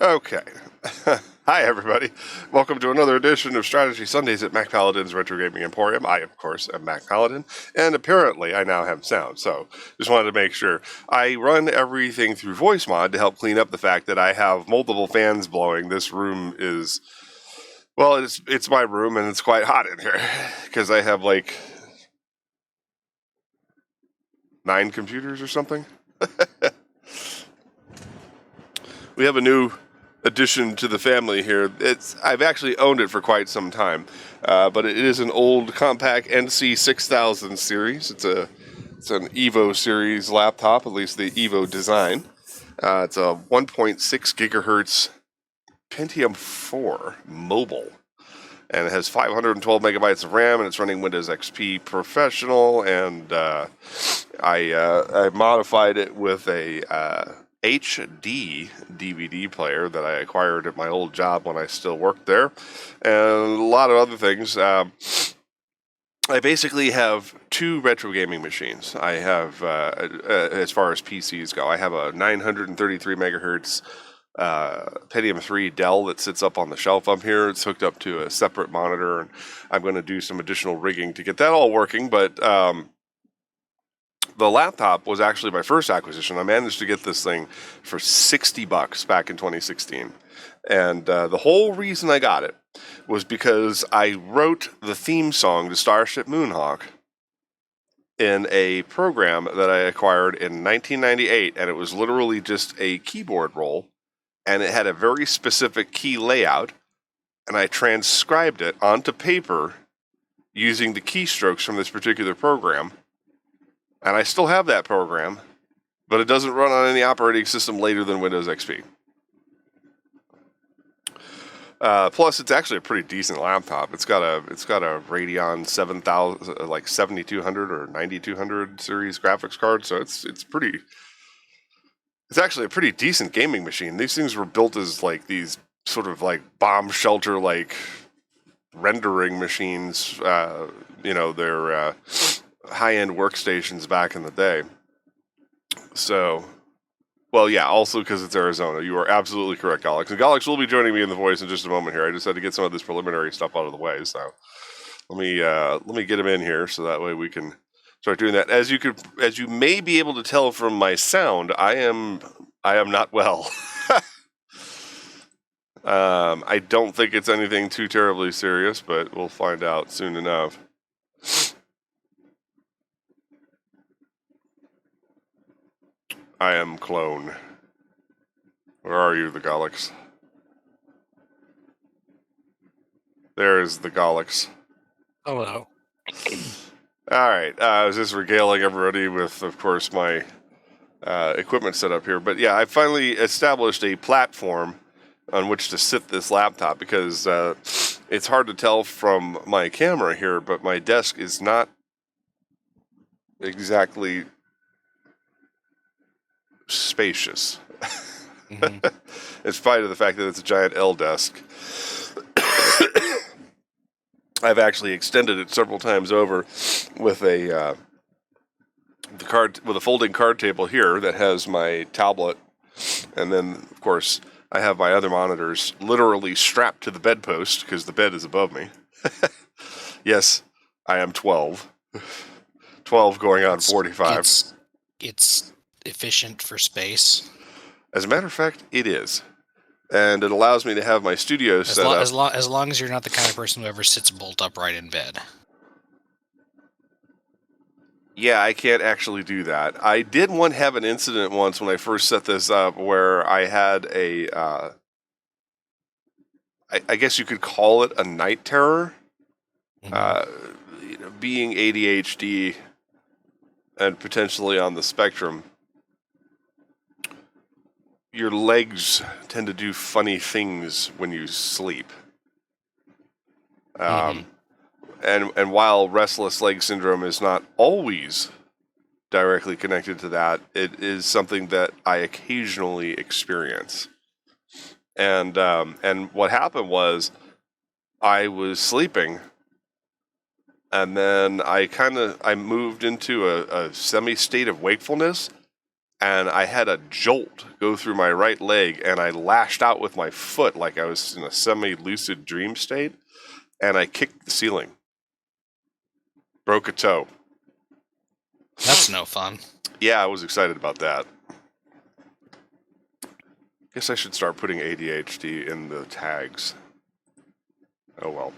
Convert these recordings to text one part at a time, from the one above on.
Okay. Hi, everybody. Welcome to another edition of Strategy Sundays at Mac Paladin's Retro Gaming Emporium. I, of course, am Mac Paladin, and apparently I now have sound, so just wanted to make sure. I run everything through voice mod to help clean up the fact that I have multiple fans blowing. This room is, well, it's my room, and it's quite hot in here, because I have, like, 9 computers or something. We have a new addition to the family here. I've actually owned it for quite some time, but it is an old compact NC 6000 series. It's an Evo series laptop, at least the Evo design. It's a 1.6 gigahertz Pentium 4 mobile, and it has 512 megabytes of RAM, and it's running Windows XP Professional. And I modified it with a HD DVD player that I acquired at my old job when I still worked there, and a lot of other things. I basically have 2 retro gaming machines. I have, as far as PCs go, I have a 933 megahertz Pentium 3 Dell that sits up on the shelf up here. It's hooked up to a separate monitor, and I'm going to do some additional rigging to get that all working, but the laptop was actually my first acquisition. I managed to get this thing for $60 back in 2016. And the whole reason I got it was because I wrote the theme song to Starship Moonhawk in a program that I acquired in 1998, and it was literally just a keyboard roll, and it had a very specific key layout, and I transcribed it onto paper using the keystrokes from this particular program. And I still have that program, but it doesn't run on any operating system later than Windows XP. Plus, it's actually a pretty decent laptop. It's got a Radeon 7000, like 7200 or 9200 series graphics card, so it's actually a pretty decent gaming machine. These things were built as like these sort of like bomb shelter like rendering machines. They're high-end workstations back in the day. So, well, yeah, also because it's Arizona. You are absolutely correct, Alex. And Alex will be joining me in the voice in just a moment here. I just had to get some of this preliminary stuff out of the way. So let me get him in here so that way we can start doing that. As you may be able to tell from my sound, I am not well. I don't think it's anything too terribly serious, but we'll find out soon enough. I am clone. Where are you, the Galax? There is the Galax. Hello. Alright, I was just regaling everybody with, of course, my equipment set up here. But yeah, I finally established a platform on which to sit this laptop because it's hard to tell from my camera here, but my desk is not exactly spacious. Mm-hmm. In spite of the fact that it's a giant L desk. I've actually extended it several times over with a folding card table here that has my tablet, and then of course I have my other monitors literally strapped to the bedpost because the bed is above me. Yes, I am 12. 12 going on 45. It's efficient for space. As a matter of fact, it is. And it allows me to have my studio set up. As long as you're not the kind of person who ever sits bolt upright in bed. Yeah, I can't actually do that. I did have an incident once when I first set this up where I had I guess you could call it a night terror. Mm-hmm. Being ADHD and potentially on the spectrum, your legs tend to do funny things when you sleep. Mm-hmm. And while restless leg syndrome is not always directly connected to that, it is something that I occasionally experience. And what happened was I was sleeping, and then I moved into a semi-state of wakefulness, and I had a jolt go through my right leg, and I lashed out with my foot like I was in a semi-lucid dream state, and I kicked the ceiling. Broke a toe. That's no fun. Yeah, I was excited about that. Guess I should start putting ADHD in the tags. Oh well.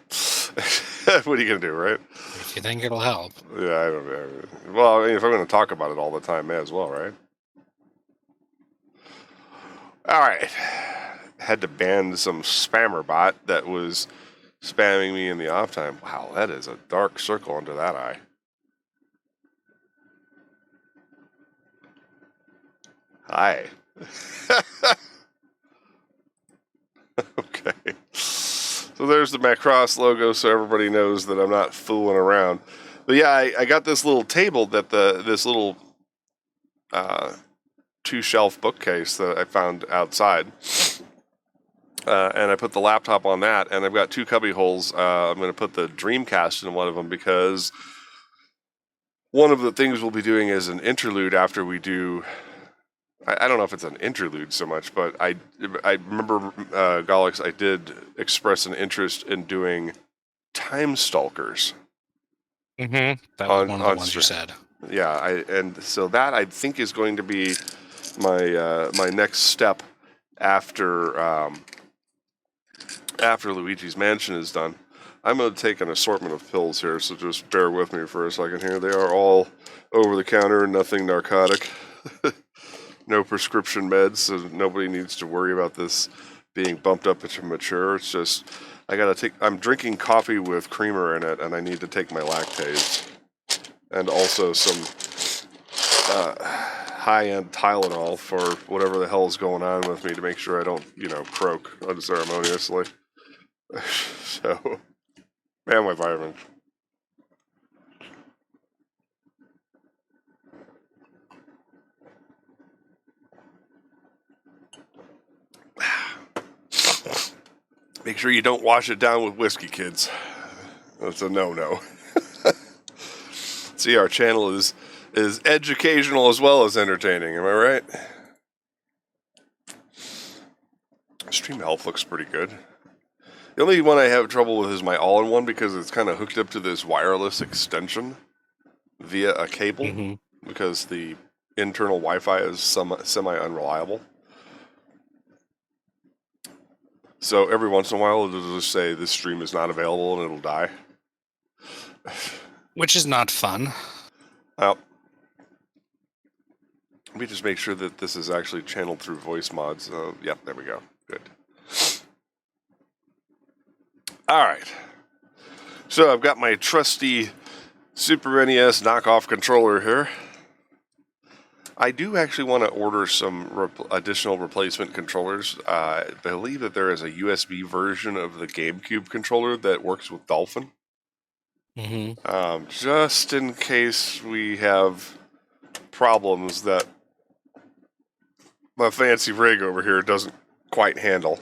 What are you gonna do, right? If you think it'll help. Yeah, I don't know. Well, I mean, if I'm gonna talk about it all the time, may as well, right? All right. Had to ban some spammer bot that was spamming me in the off time. Wow, that is a dark circle under that eye. Hi. Okay. So there's the Macross logo, so everybody knows that I'm not fooling around. But yeah, I got this little table that this little 2-shelf bookcase that I found outside, and I put the laptop on that, and I've got 2 cubby holes. I'm going to put the Dreamcast in one of them because one of the things we'll be doing is an interlude after we do. I don't know if it's an interlude so much, but I remember, Golix, I did express an interest in doing Time Stalkers. Mm-hmm. That was one of the ones you said. Yeah, and so that I think is going to be my my next step after after Luigi's Mansion is done. I'm going to take an assortment of pills here, so just bear with me for a second here. They are all over the counter, nothing narcotic. No prescription meds, so nobody needs to worry about this being bumped up to mature. It's just, I'm drinking coffee with creamer in it, and I need to take my lactase. And also some high-end Tylenol for whatever the hell is going on with me to make sure I don't, croak unceremoniously. So, man, my vitamins. Make sure you don't wash it down with whiskey, kids. That's a no-no. See, our channel is educational as well as entertaining. Am I right? Stream Health looks pretty good. The only one I have trouble with is my all-in-one because it's kind of hooked up to this wireless extension via a cable because the internal Wi-Fi is semi-unreliable. So every once in a while, it'll just say this stream is not available and it'll die. Which is not fun. Well, let me just make sure that this is actually channeled through voice mods. Yep, there we go. Good. All right. So I've got my trusty Super NES knockoff controller here. I do actually want to order some additional replacement controllers. I believe that there is a USB version of the GameCube controller that works with Dolphin. Just in case we have problems that my fancy rig over here doesn't quite handle.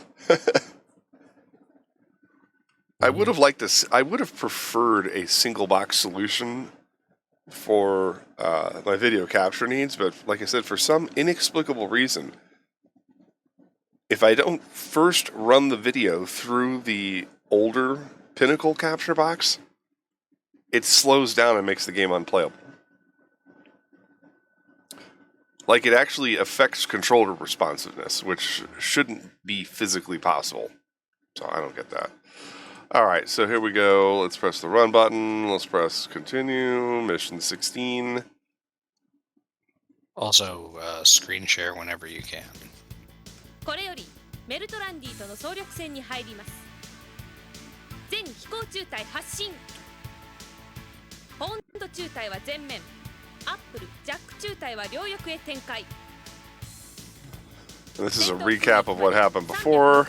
I would have liked this. I would have preferred a single box solution for my video capture needs, but like I said, for some inexplicable reason, if I don't first run the video through the older Pinnacle capture box, it slows down and makes the game unplayable. Like, it actually affects controller responsiveness, which shouldn't be physically possible. So I don't get that. All right, so here we go. Let's press the run button. Let's press continue. Mission 16. Also, screen share whenever you can. これよりメルトランディとの総力戦に入ります。全飛行中隊発進。ポンド中隊は前面。アップル、ジャック中隊は両翼へ展開。 This is a recap of what happened before.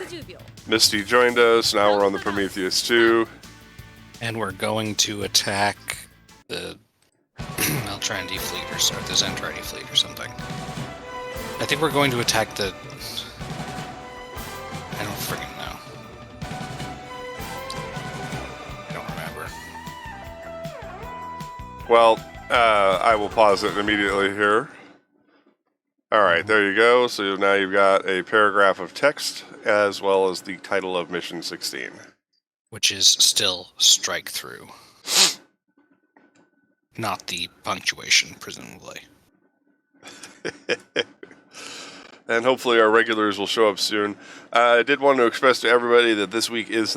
Misty joined us. Now we're on the Prometheus 2. And we're going to attack the Meltrandi fleet or the Zentradi fleet or something. I think we're going to attack the... I don't freaking know. I don't remember. Well, I will pause it immediately here. All right, there you go. So now you've got a paragraph of text as well as the title of Mission 16. Which is still strike through. Not the punctuation, presumably. And hopefully our regulars will show up soon. I did want to express to everybody that this week is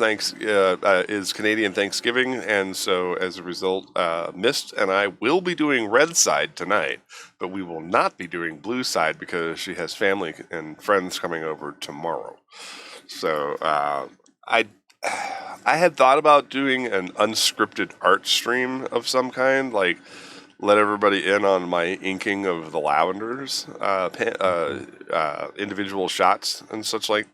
Canadian Thanksgiving, and so as a result, Mist and I will be doing Red Side tonight, but we will not be doing Blue Side because she has family and friends coming over tomorrow. So I had thought about doing an unscripted art stream of some kind, like let everybody in on my inking of the lavenders, individual shots and such like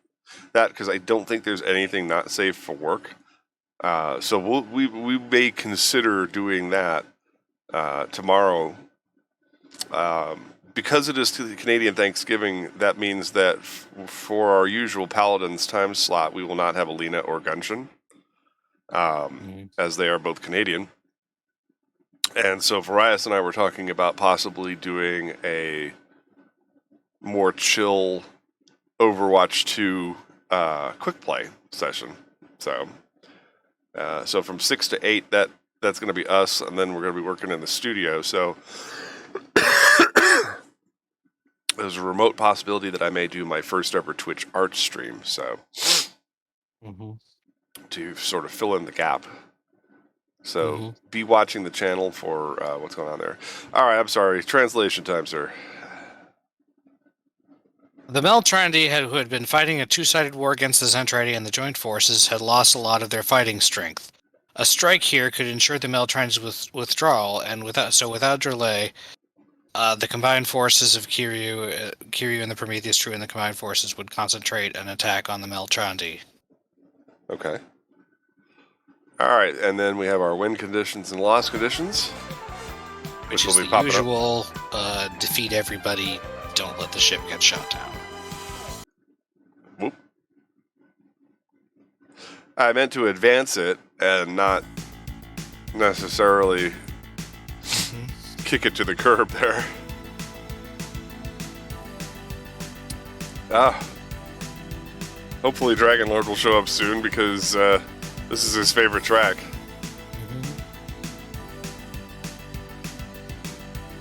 that, because I don't think there's anything not safe for work. So we may consider doing that tomorrow. Because it is to the Canadian Thanksgiving, that means that for our usual Paladins time slot, we will not have Alina or Gunshin, as they are both Canadian. And so Varias and I were talking about possibly doing a more chill Overwatch 2 quick play session. So from 6 to 8, that's going to be us, and then we're going to be working in the studio. So there's a remote possibility that I may do my first ever Twitch art stream. So to sort of fill in the gap. So be watching the channel for what's going on there. All right, I'm sorry. Translation time, sir. The Meltrandi, who had been fighting a two-sided war against the Zentradi and the joint forces, had lost a lot of their fighting strength. A strike here could ensure the Meltrandi's withdrawal, and without delay, the combined forces of Kiryu and the Prometheus True and the combined forces would concentrate an attack on the Meltrandi. Okay. All right, and then we have our win conditions and loss conditions, which will is be the popping usual defeat everybody, don't let the ship get shot down. Whoop. I meant to advance it and not necessarily kick it to the curb there. Hopefully Dragon Lord will show up soon because this is his favorite track.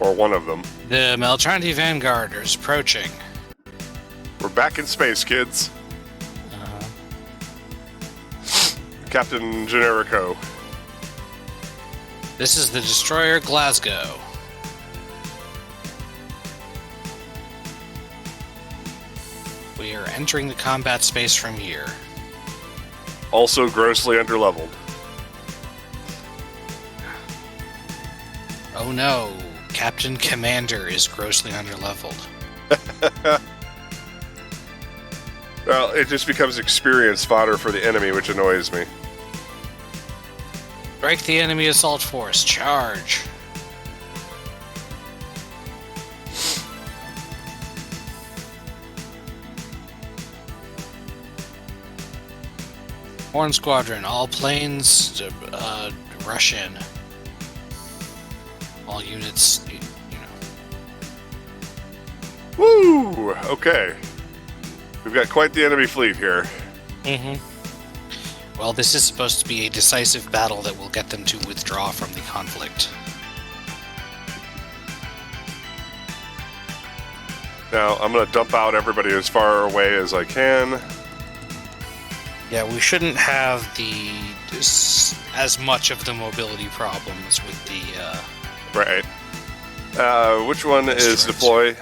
Or one of them. The Meltrandi Vanguard is approaching. We're back in space, kids. Captain Generico. This is the destroyer Glasgow. We are entering the combat space from here. Also grossly underleveled. Oh no, Captain Commander is grossly underleveled. Well, it just becomes experience fodder for the enemy, which annoys me. Strike the enemy assault force. Charge. Horn Squadron, all planes rush in. All units, you know. Woo! Okay. We've got quite the enemy fleet here. Well, this is supposed to be a decisive battle that will get them to withdraw from the conflict. Now, I'm going to dump out everybody as far away as I can. Yeah, we shouldn't have as much of the mobility problems with the... Right. Which one is deploy?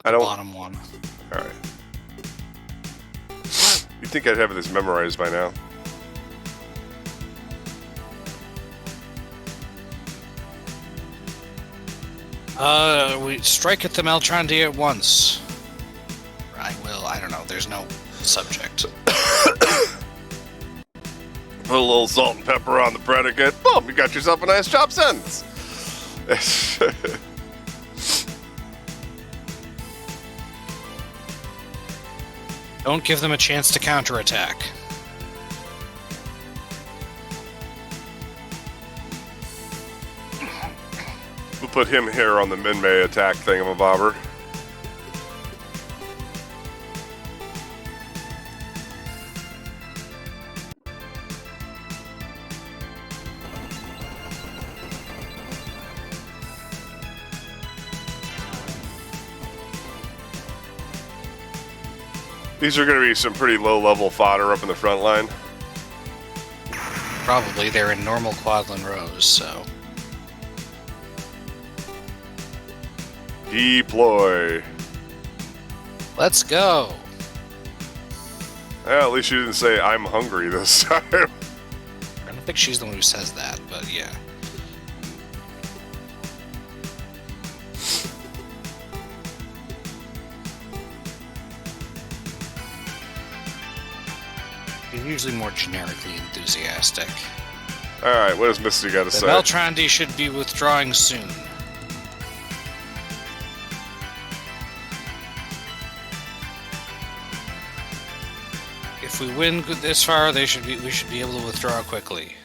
I don't... Bottom one. Alright. You'd think I'd have this memorized by now. We strike at the Meltrandi at once. I don't know, there's no subject. Put a little salt and pepper on the predicate. Boom, you got yourself a nice chop sentence. Don't give them a chance to counterattack. We'll put him here on the Minmay attack thingamabobber. These are going to be some pretty low-level fodder up in the front line. Probably they're in normal quadlin rows, so. Deploy. Let's go. Well, at least you didn't say I'm hungry this time. I don't think she's the one who says that, but yeah. He's usually more generically enthusiastic. Alright, what does Misty got to The say? Meltrandi should be withdrawing soon. If we win this far, we should be able to withdraw quickly.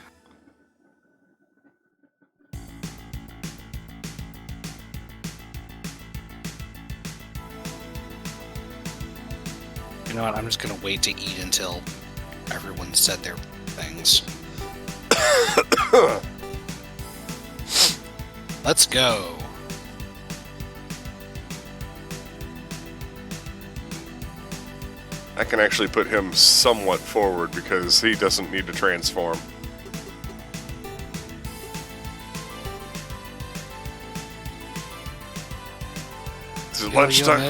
You know what? I'm just gonna wait to eat until everyone said their things. Let's go. I can actually put him somewhat forward because he doesn't need to transform. Is it lunchtime?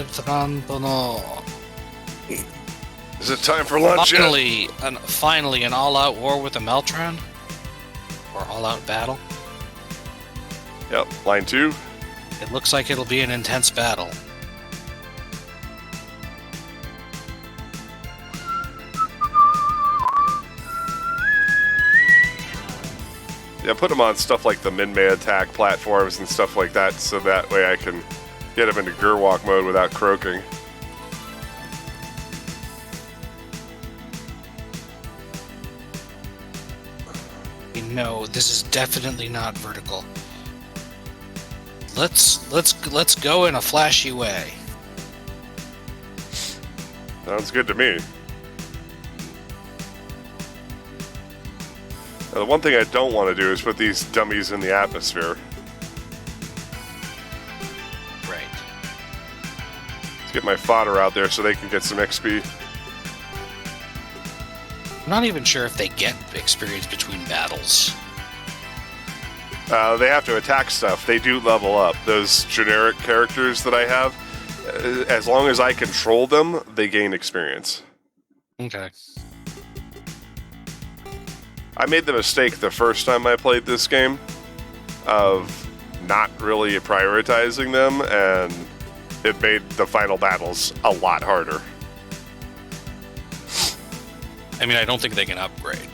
Is it time for lunch yet? Finally, an all-out war with the Meltron? Or all-out battle? Yep, line 2. It looks like it'll be an intense battle. Yeah, put him on stuff like the Minmay attack platforms and stuff like that, so that way I can get him into Gerwalk mode without croaking. No, this is definitely not vertical. Let's go in a flashy way. Sounds good to me. Now, the one thing I don't want to do is put these dummies in the atmosphere. Right. Let's get my fodder out there so they can get some XP. I'm not even sure if they get experience between battles. They have to attack stuff. They do level up. Those generic characters that I have, as long as I control them, they gain experience. Okay. I made the mistake the first time I played this game of not really prioritizing them, and it made the final battles a lot harder. I mean, I don't think they can upgrade.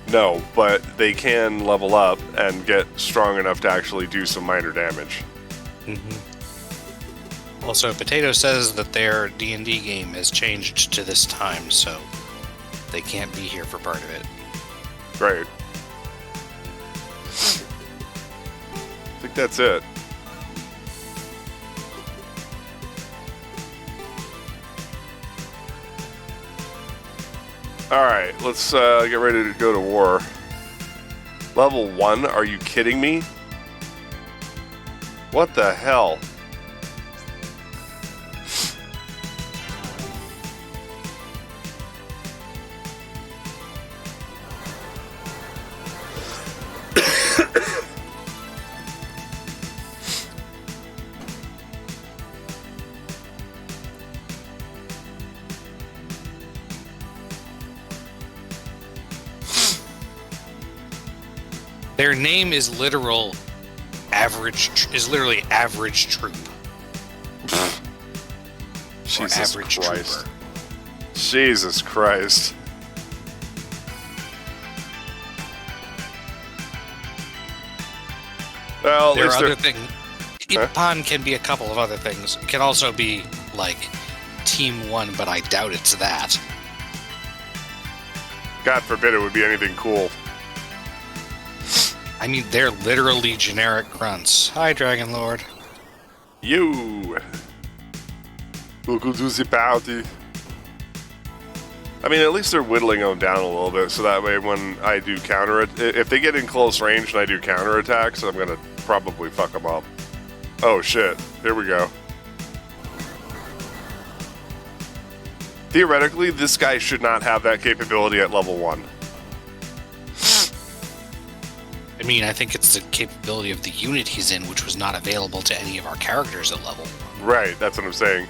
No, but they can level up and get strong enough to actually do some minor damage. Mm-hmm. Also, Potato says that their D&D game has changed to this time, so they can't be here for part of it. Right. I think that's it. Alright, let's get ready to go to war. Level 1? Are you kidding me? What the hell? Their name is literally average troop. Jesus average Christ. trooper. Jesus Christ. Well, There are other things. Ipan can be a couple of other things. It can also be like Team 1, but I doubt it's that. God forbid it would be anything cool. I mean, they're literally generic grunts. Hi, Dragon Lord. You. Welcome to the party. I mean, at least they're whittling them down a little bit, so that way when I do counter it, if they get in close range and I do counter attacks, I'm gonna probably fuck them up. Oh shit! Here we go. Theoretically, this guy should not have that capability at level 1. I mean, I think it's the capability of the unit he's in, which was not available to any of our characters at level 1. Right, that's what I'm saying.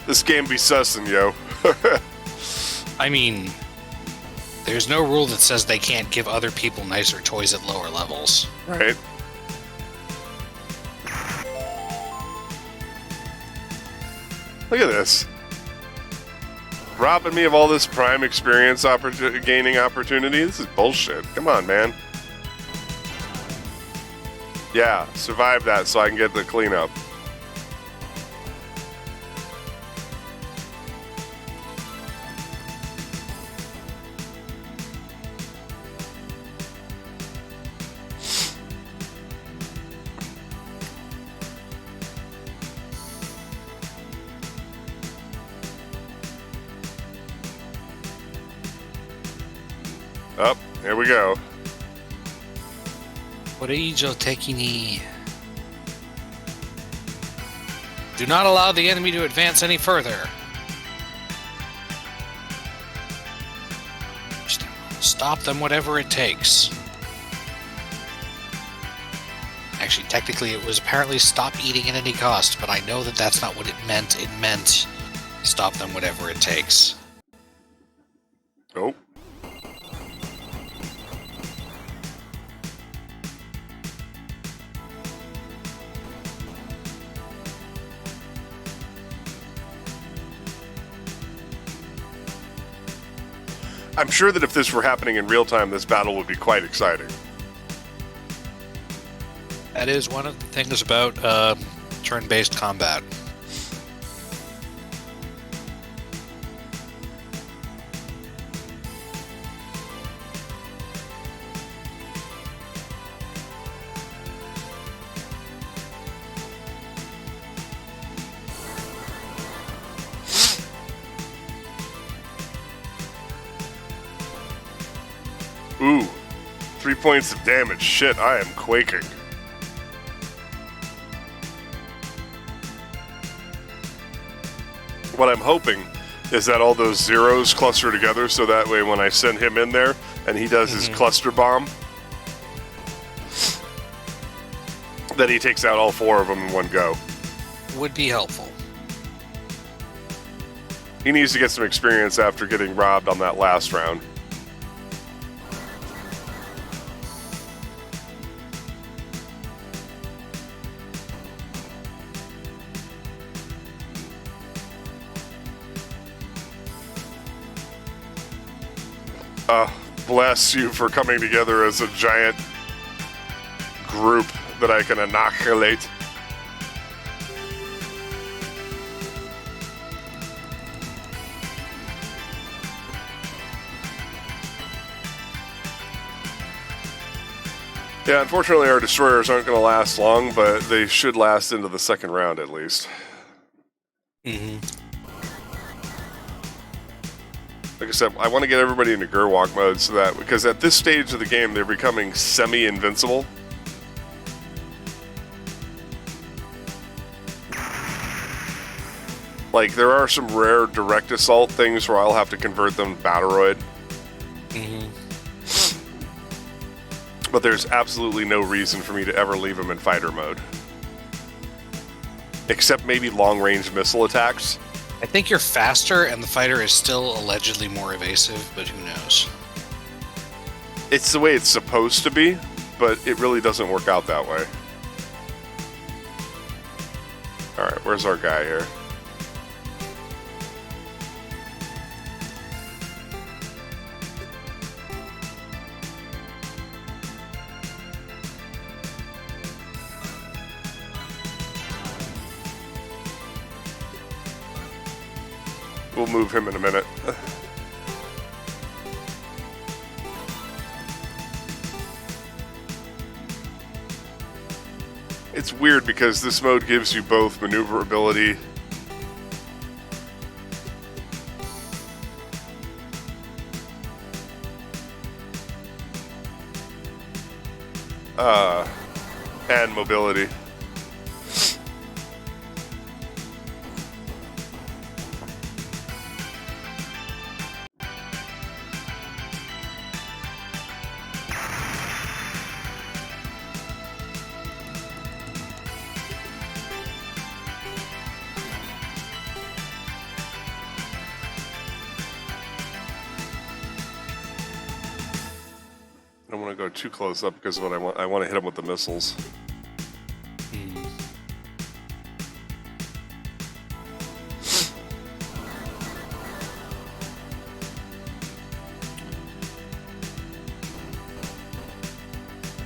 This game be sussing, yo. I mean, there's no rule that says they can't give other people nicer toys at lower levels. Right. Look at this. Robbing me of all this prime experience gaining opportunity. This is bullshit. Come on, man. Yeah, survive that so I can get the cleanup. Up, here we go. Koreijo teki ni. Do not allow the enemy to advance any further. Stop them whatever it takes. Actually, technically it was apparently stop eating at any cost, but I know that that's not what it meant. It meant stop them whatever it takes. Oh. I'm sure that if this were happening in real time, this battle would be quite exciting. That is one of the things about turn-based combat. Ooh, 3 points of damage. Shit, I am quaking. What I'm hoping is that all those zeros cluster together so that way when I send him in there and he does his cluster bomb, that he takes out all 4 of them in one go. Would be helpful. He needs to get some experience after getting robbed on that last round. Bless you for coming together as a giant group that I can annihilate. Yeah, unfortunately our destroyers aren't going to last long, but they should last into the second round at least. Mm-hmm. Like I said, I want to get everybody into Gerwalk mode so that, because at this stage of the game, they're becoming semi-invincible. Like, there are some rare direct assault things where I'll have to convert them to Battleroid. Mm-hmm. But there's absolutely no reason for me to ever leave them in fighter mode. Except maybe long-range missile attacks. I think you're faster, and the fighter is still allegedly more evasive, but who knows? It's the way it's supposed to be, but it really doesn't work out that way. Alright, where's our guy here? We'll move him in a minute. it's weird because this mode gives you both maneuverability and mobility. I don't want to go too close up because what I want to hit him with the missiles.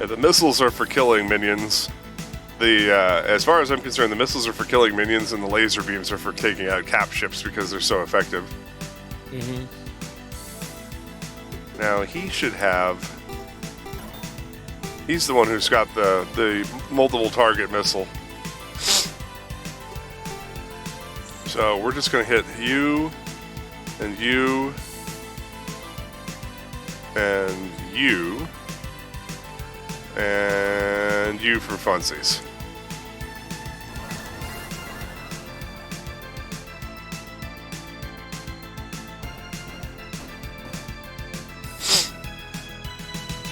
Yeah, the missiles are for killing minions. As far as I'm concerned, the missiles are for killing minions, and the laser beams are for taking out cap ships because they're so effective. Mm-hmm. Now he should have. He's the one who's got the multiple target missile. So we're just going to hit you, and you, and you, and you for funsies.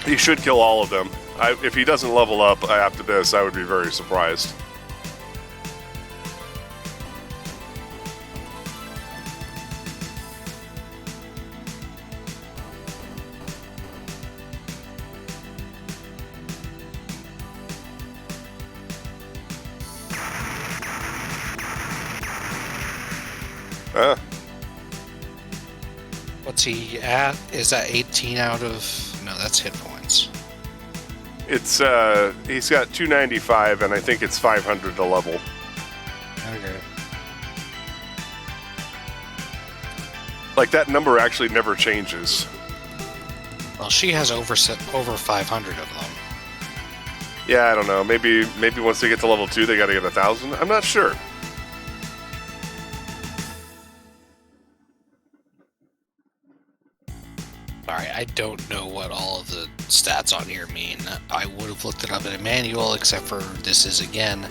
He should kill all of them. If he doesn't level up after this, I would be very surprised. What's he at? Is that 18 out of... No, that's hit points. It's he's got 295, and I think it's 500 to level. Okay. Like, that number actually never changes. Well, she has over 500 of them. Yeah, I don't know. Maybe once they get to level 2, they gotta get 1,000. I'm not sure. Sorry, I don't know what all of the stats on here mean. I would have looked it up in a manual, except for this is, again,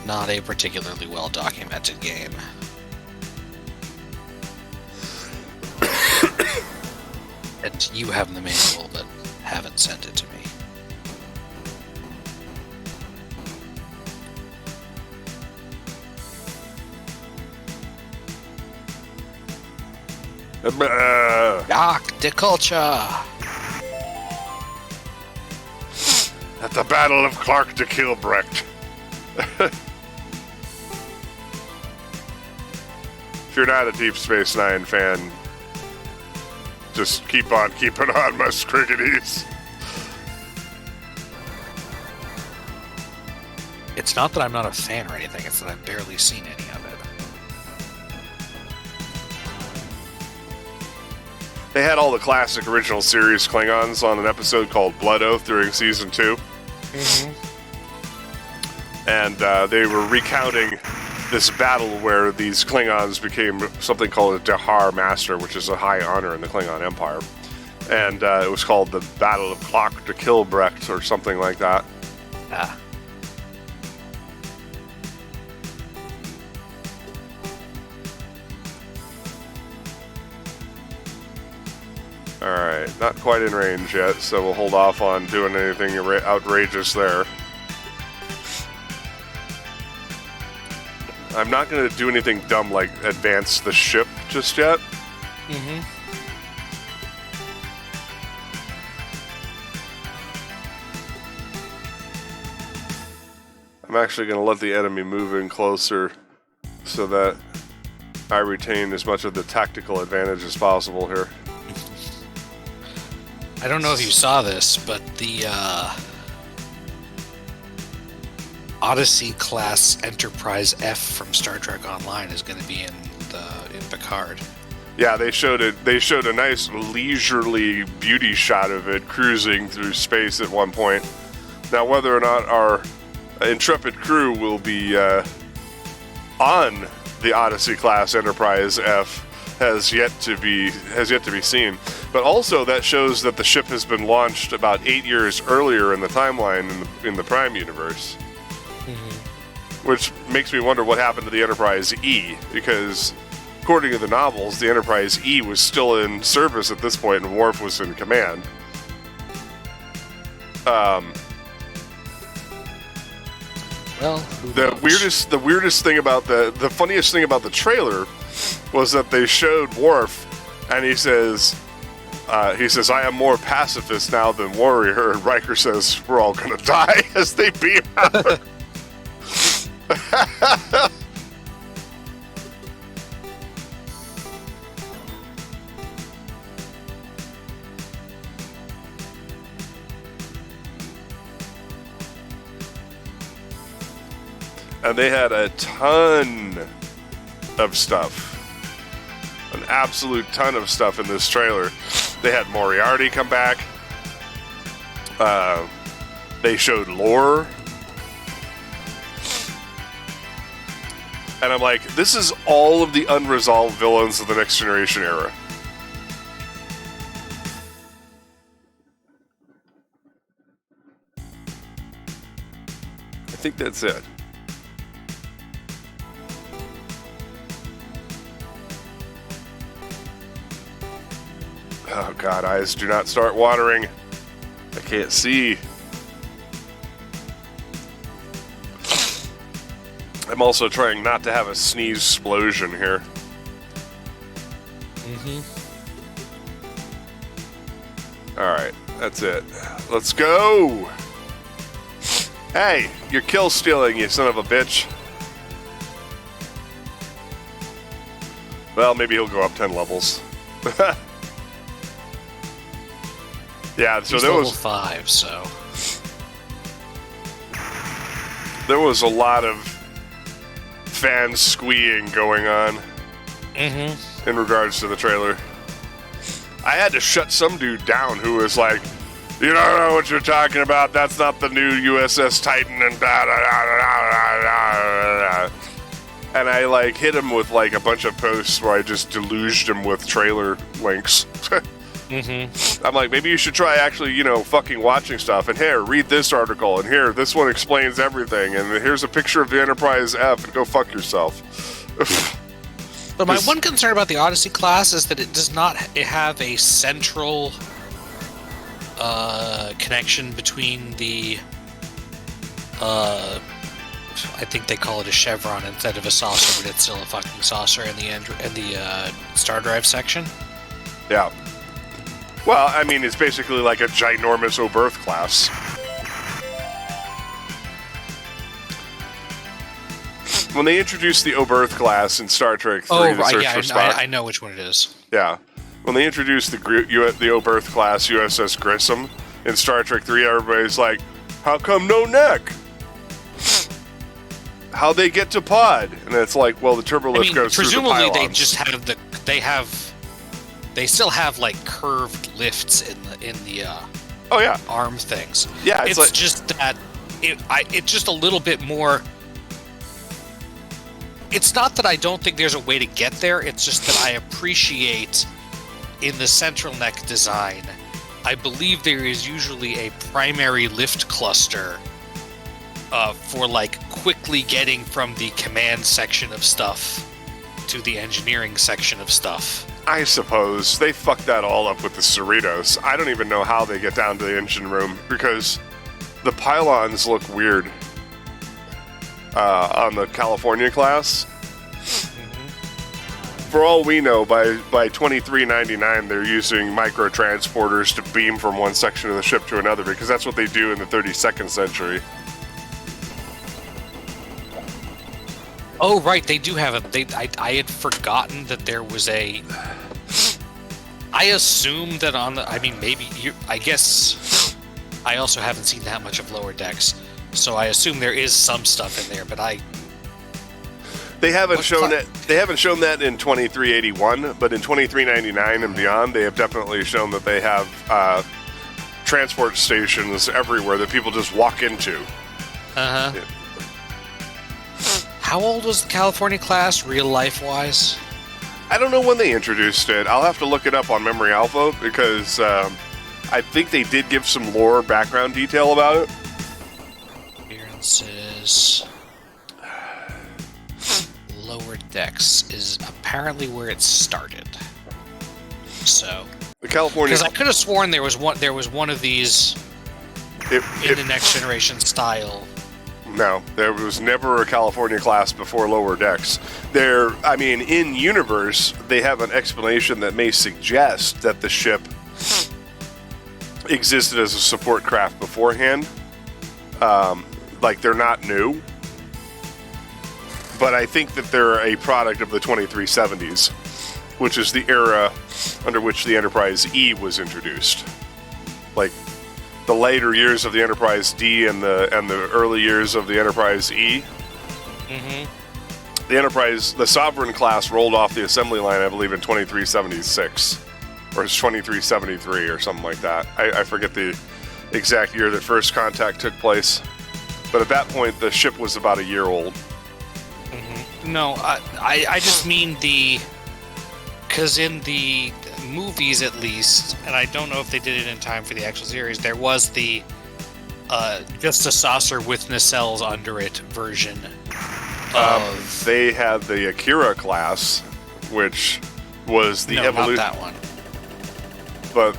not a particularly well-documented game. And you have the manual, but haven't sent it to me. Yak de culture! At the Battle of Clark de Kilbrecht. If you're not a Deep Space Nine fan, just keep on keeping on, my Scriggedies. It's not that I'm not a fan or anything, it's that I've barely seen any of it. They had all the classic original series Klingons on an episode called Blood Oath during Season 2. Mm-hmm. And they were recounting this battle where these Klingons became something called a Dahar Master, which is a high honor in the Klingon Empire. And it was called the Battle of Clark de Kilbrecht or something like that. Ah. Alright, not quite in range yet, so we'll hold off on doing anything outrageous there. I'm not going to do anything dumb like advance the ship just yet. Mm-hmm. I'm actually going to let the enemy move in closer so that I retain as much of the tactical advantage as possible here. I don't know if you saw this, but the Odyssey-class Enterprise F from Star Trek Online is going to be in Picard. Yeah, they showed it. They showed a nice leisurely beauty shot of it cruising through space at one point. Now, whether or not our intrepid crew will be on the Odyssey class Enterprise F has yet to be seen. But also that shows that the ship has been launched about 8 years earlier in the timeline in the Prime universe. Which makes me wonder what happened to the Enterprise E, because according to the novels, the Enterprise E was still in service at this point and Worf was in command. Well, the weirdest thing about the funniest thing about the trailer was that they showed Worf, and he says, I am more pacifist now than warrior, and Riker says, we're all gonna die, as they beam out. And they had a ton of stuff. An absolute ton of stuff in this trailer. They had Moriarty come back. They showed lore. And I'm like, this is all of the unresolved villains of the Next Generation era. I think that's it. Oh God, eyes do not start watering. I can't see. I'm also trying not to have a sneeze explosion here. Alright, that's it. Let's go! Hey, you're kill stealing, you son of a bitch. Well, maybe he'll go up 10 levels. Yeah, so he's there level was 5, so there was a lot of fan squeeing going on in regards to the trailer. I had to shut some dude down who was like, "You don't know what you're talking about. That's not the new USS Titan," and da da da da da da da. And I like hit him with like a bunch of posts where I just deluged him with trailer links. I'm like, maybe you should try actually, fucking watching stuff. And here, read this article. And here, this one explains everything. And here's a picture of the Enterprise F. And go fuck yourself. But my one concern about the Odyssey class is that it does not have a central connection between the I think they call it a chevron instead of a saucer, but it's still a fucking saucer in the star drive section. Yeah. Well, I mean, it's basically like a ginormous Oberth class. When they introduced the Oberth class in Star Trek 3, oh, The right, Search yeah, for Spock, I know which one it is. Yeah. When they introduced the Oberth class USS Grissom in Star Trek 3, everybody's like, how come no neck? How'd they get to pod? And it's like, well, the turbolift goes through the pylons. Presumably they just have they still have like curved lifts in the oh yeah, arm things. Yeah, it's like, just that it's just a little bit more. It's not that I don't think there's a way to get there. It's just that I appreciate in the central neck design, I believe there is usually a primary lift cluster for like quickly getting from the command section of stuff to the engineering section of stuff. I suppose they fucked that all up with the Cerritos. I don't even know how they get down to the engine room because the pylons look weird on the California class. For all we know, by 2399, they're using micro transporters to beam from one section of the ship to another because that's what they do in the 32nd century. Oh, right, they do have I had forgotten that there was a. I assume that on the. I mean, I guess. I also haven't seen that much of Lower Decks, so I assume there is some stuff in there, but They haven't shown it. They haven't shown that in 2381, but in 2399 and beyond, they have definitely shown that they have transport stations everywhere that people just walk into. How old was the California class, real life wise? I don't know when they introduced it. I'll have to look it up on Memory Alpha because I think they did give some lore background detail about it. Appearances. Lower Decks is apparently where it started. So, The California, because I could have sworn there was one of these in the Next Generation style. No, there was never a California class before Lower Decks. In universe, they have an explanation that may suggest that the ship existed as a support craft beforehand. Like they're not new. But I think that they're a product of the 2370s, which is the era under which the Enterprise E was introduced. Like the later years of the Enterprise D and the early years of the Enterprise E. Mm-hmm. The Sovereign class rolled off the assembly line, I believe, in 2376 or 2373 or something like that. I forget the exact year that first contact took place, but at that point the ship was about a year old. Mm-hmm. No, I just mean because in the movies at least, and I don't know if they did it in time for the actual series, there was the just a saucer with nacelles under it version of... They had the Akira class, which was the evolution... not that one. But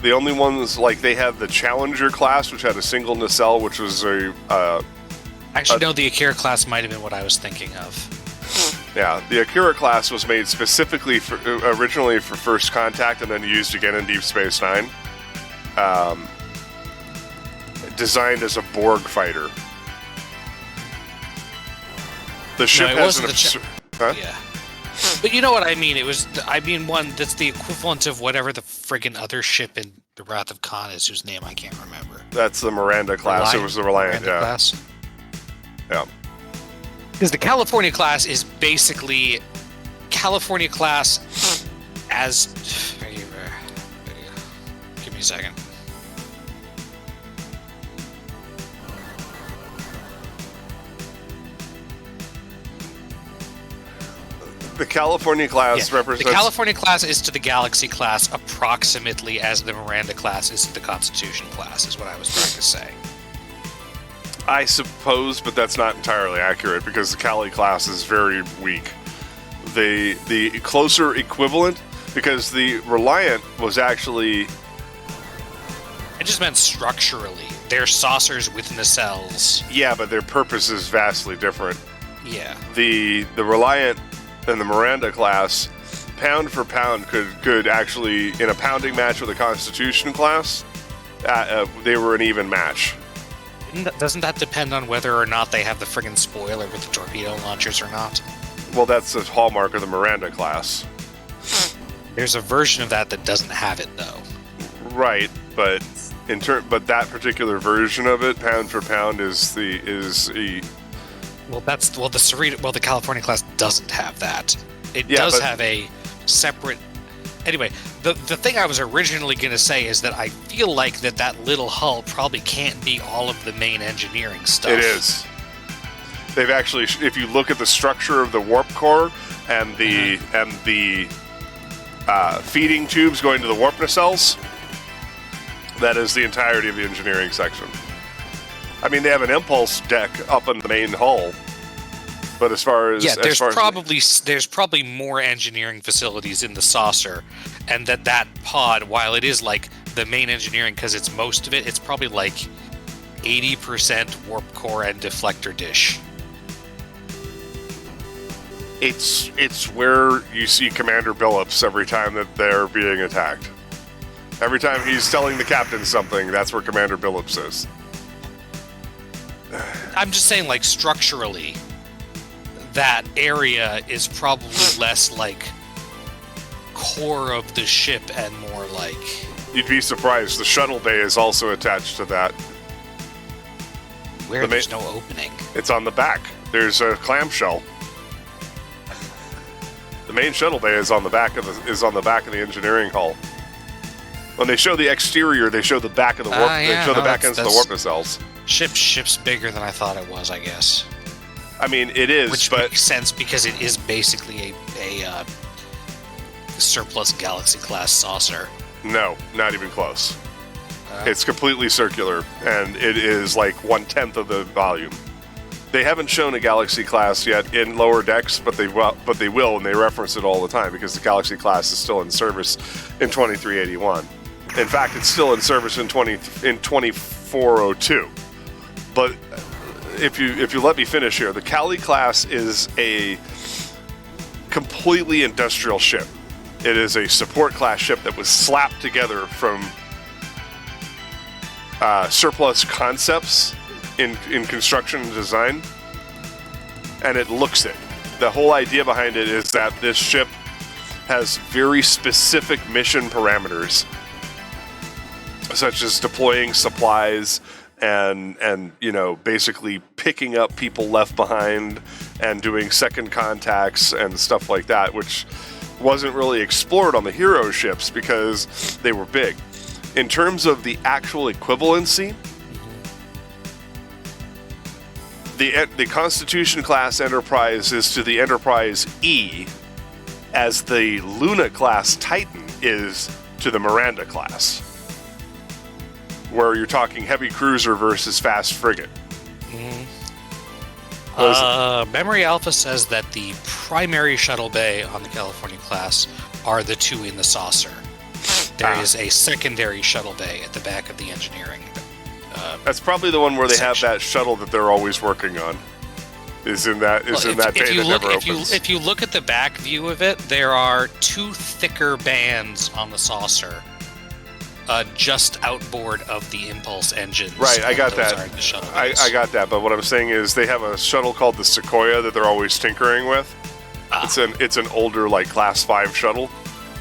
the only ones, like, they had the Challenger class, which had a single nacelle, which was a... Actually, no, the Akira class might have been what I was thinking of. Yeah, the Akira class was made specifically originally for First Contact and then used again in Deep Space Nine. Designed as a Borg fighter. The ship has an Yeah. But you know what I mean. One that's the equivalent of whatever the friggin' other ship in the Wrath of Khan is, whose name I can't remember. That's the Miranda class. It was the Reliant, Miranda class. Yeah. Because the California class is basically California class as... Give me a second. The California class represents... The California class is to the Galaxy class approximately as the Miranda class is to the Constitution class, is what I was trying to say. I suppose, but that's not entirely accurate because the Cali class is very weak. The closer equivalent, because the Reliant was actually... I just meant structurally. They're saucers with nacelles. Yeah, but their purpose is vastly different. Yeah. The Reliant and the Miranda class, pound for pound, could actually, in a pounding match with the Constitution class, they were an even match. Doesn't that depend on whether or not they have the friggin' spoiler with the torpedo launchers or not? Well, that's the hallmark of the Miranda class. There's a version of that doesn't have it, though. Right, but but that particular version of it, pound for pound, is the the California class doesn't have that. It does have a separate. Anyway, the thing I was originally going to say is that I feel like that little hull probably can't be all of the main engineering stuff. It is. They've actually, if you look at the structure of the warp core and the feeding tubes going to the warp nacelles, that is the entirety of the engineering section. I mean, they have an impulse deck up on the main hull, but as far as there's probably more engineering facilities in the saucer, and that pod, while it is like the main engineering because it's most of it, it's probably like 80% warp core and deflector dish. It's where you see Commander Billups every time that they're being attacked. Every time he's telling the captain something, that's where Commander Billups is. I'm just saying, like, structurally, that area is probably less like core of the ship and more like... You'd be surprised. The shuttle bay is also attached to that. Where there's no opening. It's on the back. There's a clamshell. The main shuttle bay is on the back of the engineering hull. When they show the exterior, they show the back of the warp. They show the back ends of the warp nacelles. Ship's bigger than I thought it was, I guess. I mean, it is, which but makes sense because it is basically a surplus Galaxy class saucer. no, not even close. It's completely circular, and it is like 1/10 of the volume. They haven't shown a Galaxy class yet in lower decks, but they will, and they reference it all the time because the Galaxy class is still in service in 2381. In fact, it's still in service in 2402. But if you let me finish here, the Cali class is a completely industrial ship. It is a support class ship that was slapped together from surplus concepts in construction and design, and it looks it. The whole idea behind it is that this ship has very specific mission parameters, such as deploying supplies and basically picking up people left behind and doing second contacts and stuff like that, which wasn't really explored on the hero ships because they were big. In terms of the actual equivalency, the Constitution class Enterprise is to the Enterprise E as the Luna class Titan is to the Miranda class, where you're talking heavy cruiser versus fast frigate. Memory Alpha says that the primary shuttle bay on the California class are the two in the saucer. There is a secondary shuttle bay at the back of the engineering. That's probably the one where they section. have that shuttle that they're always working on. Is in that bay that never opens. If you look at the back view of it, there are two thicker bands on the saucer, just outboard of the impulse engines. Right, I got that. Are the shuttle I bays. got that. But what I'm saying is they have a shuttle called the Sequoia that they're always tinkering with. It's an older like Class 5 shuttle,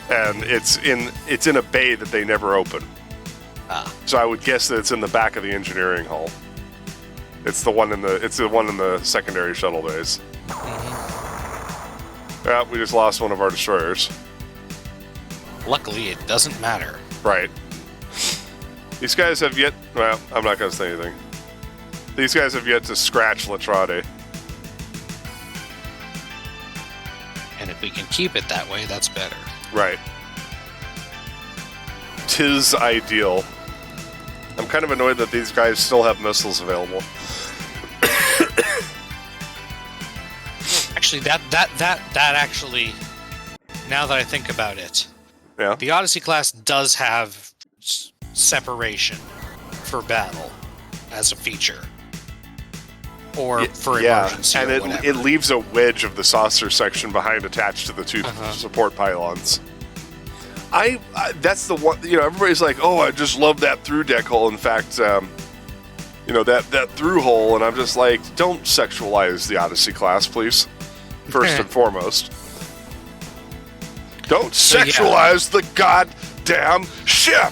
and it's in a bay that they never open. So I would guess that it's in the back of the engineering hull. It's the one in the secondary shuttle bays. Yeah, we just lost one of our destroyers. Luckily, it doesn't matter. Right. These guys have yet... Well, I'm not going to say anything. These guys have yet to scratch Latrade. And if we can keep it that way, that's better. Right. 'Tis ideal. I'm kind of annoyed that these guys still have missiles available. Actually, that actually, now that I think about it, Yeah. the Odyssey class does have separation for battle as a feature, or for emergency, and or whatever. it leaves a wedge of the saucer section behind attached to the two support pylons. I that's the one, everybody's like, oh, I just love that through deck hull. In fact, that through hull, and I'm just like, don't sexualize the Odyssey class, please. First and foremost. Don't sexualize the goddamn ship!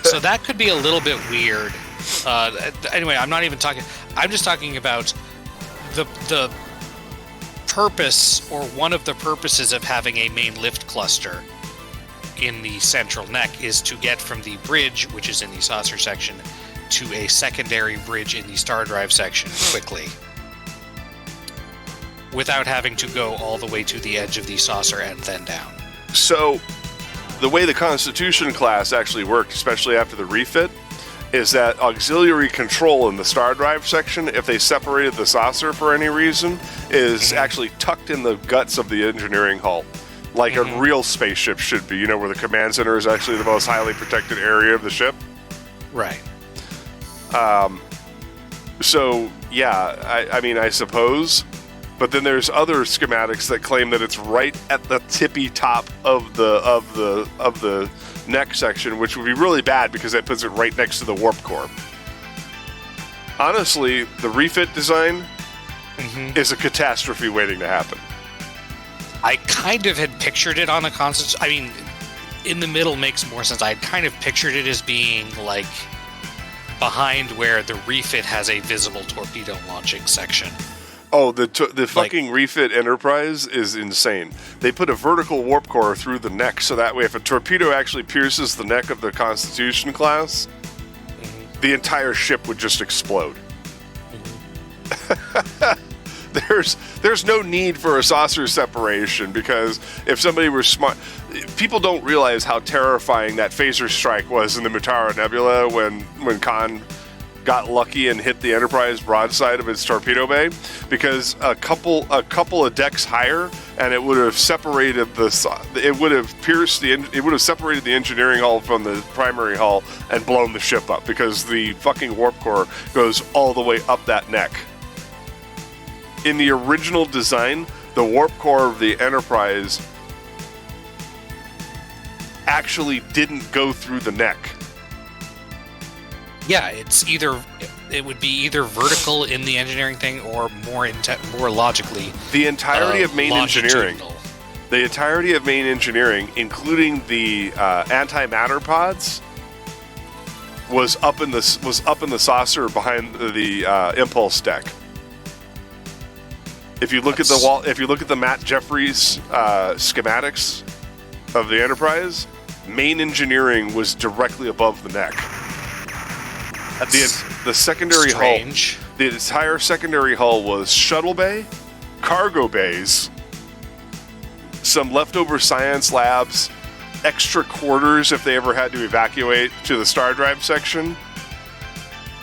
So that could be a little bit weird. Anyway, I'm just talking about the purpose, or one of the purposes of having a main lift cluster in the central neck is to get from the bridge, which is in the saucer section, to a secondary bridge in the star drive section quickly, without having to go all the way to the edge of the saucer and then down. So, the way the Constitution class actually worked, especially after the refit, is that auxiliary control in the star drive section, if they separated the saucer for any reason, is actually tucked in the guts of the engineering hull. Like a real spaceship should be, where the command center is actually the most highly protected area of the ship. Right. So, yeah, I suppose. But then there's other schematics that claim that it's right at the tippy top of the neck section, which would be really bad because that puts it right next to the warp core. Honestly, the refit design is a catastrophe waiting to happen. I kind of had pictured it on the console. I mean, in the middle makes more sense. I had kind of pictured it as being like behind where the refit has a visible torpedo launching section. Oh, the fucking refit Enterprise is insane. They put a vertical warp core through the neck, so that way if a torpedo actually pierces the neck of the Constitution class, the entire ship would just explode. there's no need for a saucer separation, because if somebody were smart, people don't realize how terrifying that phaser strike was in the Mutara Nebula when Khan got lucky and hit the Enterprise broadside of its torpedo bay, because a couple of decks higher and it would have separated it would have separated the engineering hull from the primary hull and blown the ship up, because the fucking warp core goes all the way up that neck. In the original design, the warp core of the Enterprise actually didn't go through the neck. Yeah, it would be either vertical in the engineering thing, or more logically. The entirety of main engineering, including the antimatter pods, was up in the saucer behind the impulse deck. If you look at the wall, if you look at the Matt Jeffries schematics of the Enterprise, main engineering was directly above the neck. The secondary strange. hull, the entire secondary hull was shuttle bay, cargo bays, some leftover science labs, extra quarters if they ever had to evacuate to the star drive section,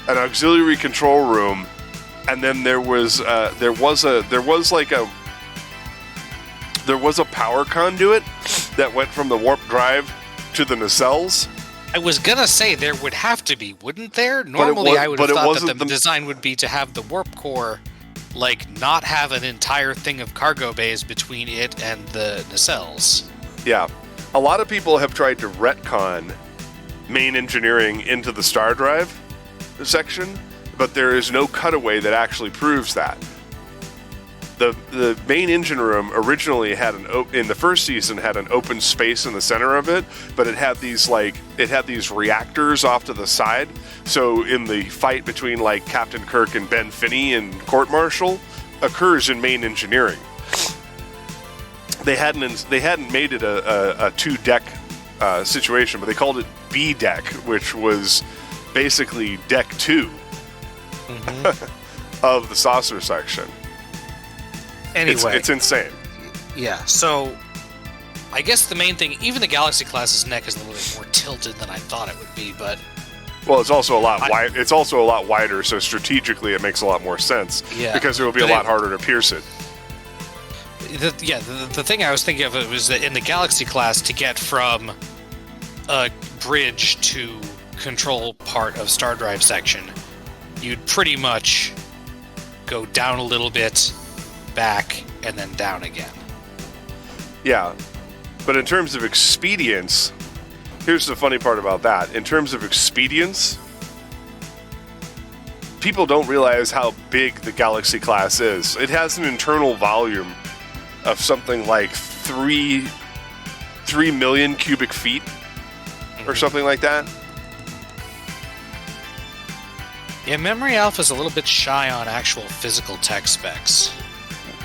an auxiliary control room, and then there was a power conduit that went from the warp drive to the nacelles. I was gonna say there would have to be, wouldn't there? Normally, I would have thought that the design would be to have the warp core, like, not have an entire thing of cargo bays between it and the nacelles. Yeah, a lot of people have tried to retcon main engineering into the star drive section, but there is no cutaway that actually proves that. The main engine room originally in the first season had an open space in the center of it, but it had these reactors off to the side. So in the fight between like Captain Kirk and Ben Finney and Court Martial occurs in main engineering. They hadn't made it a 2-deck situation, but they called it B deck, which was basically deck 2 of the saucer section. Anyway, it's insane. Yeah, so I guess the main thing, even the Galaxy class's neck is a little bit more tilted than I thought it would be, but well, it's also a lot wide. It's also a lot wider, so strategically it makes a lot more sense. Yeah, because it will be a lot harder to pierce it. The thing I was thinking of was that in the Galaxy class, to get from a bridge to control part of Star Drive section, you'd pretty much go down a little bit, back, and then down again. Yeah, but in terms of expedience, here's the funny part about that. In terms of expedience, people don't realize how big the Galaxy class is. It has an internal volume of something like 3 million cubic feet or something like that. Yeah, Memory Alpha's a little bit shy on actual physical tech specs.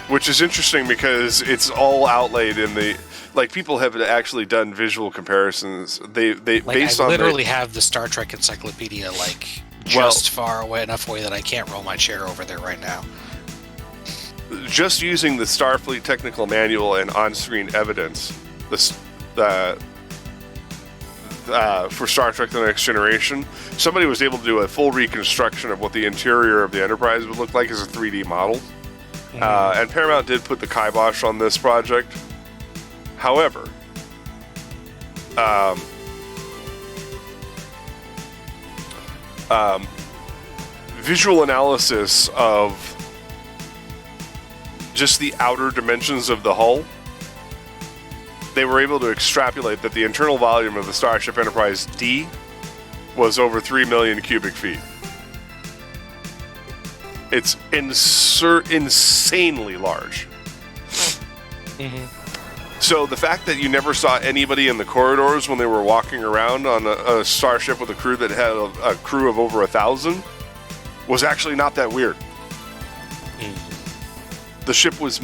Which is interesting because it's all outlaid in the... Like, people have actually done visual comparisons. They like, based I on... literally have the Star Trek Encyclopedia, like, just far away enough away that I can't roll my chair over there right now. Just using the Starfleet Technical Manual and on-screen evidence for Star Trek The Next Generation, somebody was able to do a full reconstruction of what the interior of the Enterprise would look like as a 3D model. And Paramount did put the kibosh on this project. However, visual analysis of just the outer dimensions of the hull, they were able to extrapolate that the internal volume of the Starship Enterprise D was over 3 million cubic feet. It's insanely large. So the fact that you never saw anybody in the corridors when they were walking around on a starship with a crew that had a crew of over 1,000 was actually not that weird. The ship was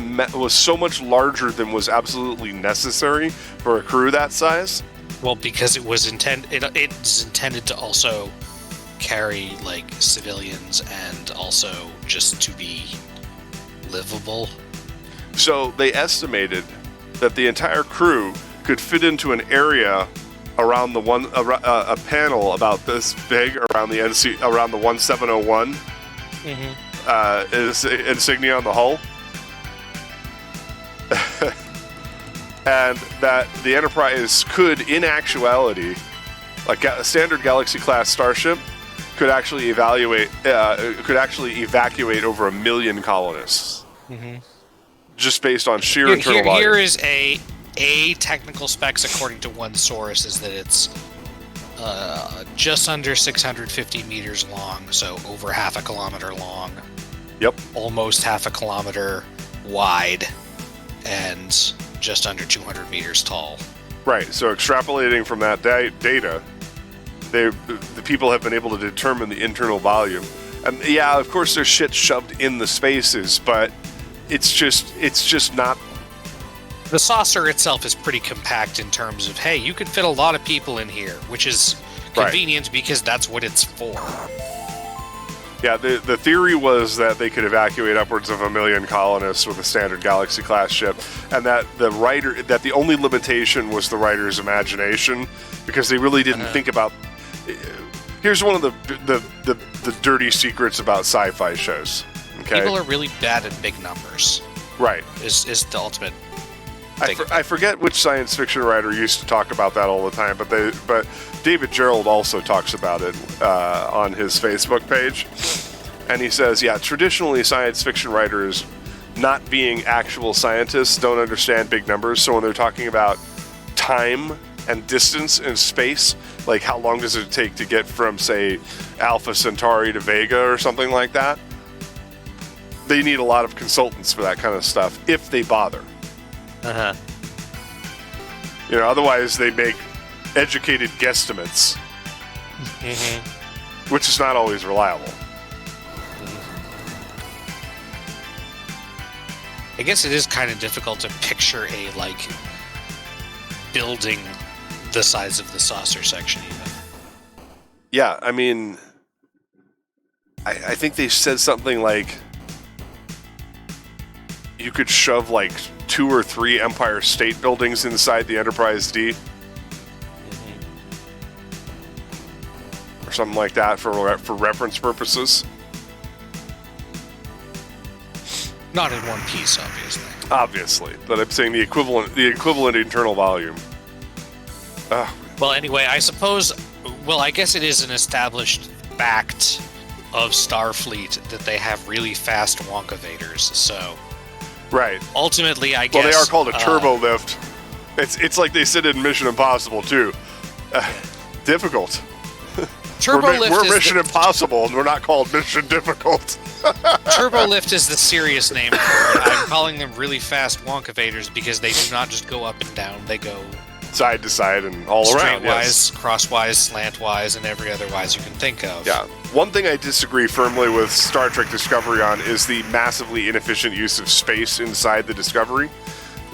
so much larger than was absolutely necessary for a crew that size. Well, because it's intended to also carry like civilians and also just to be livable? So they estimated that the entire crew could fit into an area around the a panel about this big around the around the 1701 is insignia on the hull. And that the Enterprise could, in actuality, like a standard Galaxy class starship, could actually evacuate over 1 million colonists, just based on sheer internal volume. Here is a technical specs according to one source is that it's just under 650 meters long, so over half a kilometer long. Yep. Almost half a kilometer wide, and just under 200 meters tall. Right, so extrapolating from that data, the people have been able to determine the internal volume. And yeah, of course there's shit shoved in the spaces, but it's just not... The saucer itself is pretty compact in terms of, hey, you could fit a lot of people in here, which is convenient because that's what it's for. Yeah, the theory was that they could evacuate upwards of 1 million colonists with a standard Galaxy class ship, and that the only limitation was the writer's imagination, because they really didn't think about. Here's one of the dirty secrets about sci-fi shows. Okay, people are really bad at big numbers. Right, is the ultimate. I forget which science fiction writer used to talk about that all the time, but David Gerald also talks about it on his Facebook page, and he says, yeah, traditionally science fiction writers, not being actual scientists, don't understand big numbers, so when they're talking about time and distance and space, like how long does it take to get from, say, Alpha Centauri to Vega or something like that, they need a lot of consultants for that kind of stuff, if they bother. You know, otherwise they make educated guesstimates, which is not always reliable. I guess it is kind of difficult to picture a building the size of the saucer section even. Yeah, I mean, I think they said something like you could shove 2 or 3 Empire State Buildings inside the Enterprise D. Or something like that for reference purposes. Not in one piece, obviously. Obviously, but I'm saying the equivalent internal volume. Well, anyway, I guess it is an established fact of Starfleet that they have really fast Wonkavaders, so... Right. Ultimately, I guess... Well, they are called a turbo lift. It's like they said in Mission Impossible, too. Difficult. We're Mission Impossible, and we're not called Mission Difficult. Turbo lift is the serious name for it. I'm calling them really fast Wonkavaders because they do not just go up and down. They go... side to side and all around, Straightwise, crosswise, slantwise, and every other wise you can think of. Yeah. One thing I disagree firmly with Star Trek Discovery on is the massively inefficient use of space inside the Discovery.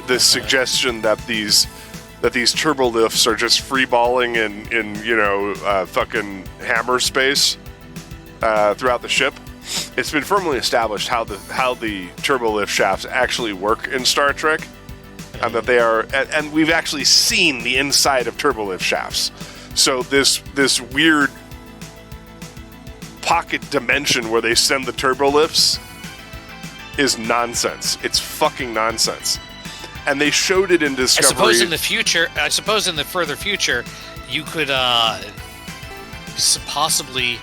The suggestion that these turbo lifts are just freeballing in fucking hammer space throughout the ship. It's been firmly established how the turbo lift shafts actually work in Star Trek. And that they are, and we've actually seen the inside of turbolift shafts. So this weird pocket dimension where they send the turbolifts is nonsense. It's fucking nonsense. And they showed it in Discovery. I suppose in the further future, you could possibly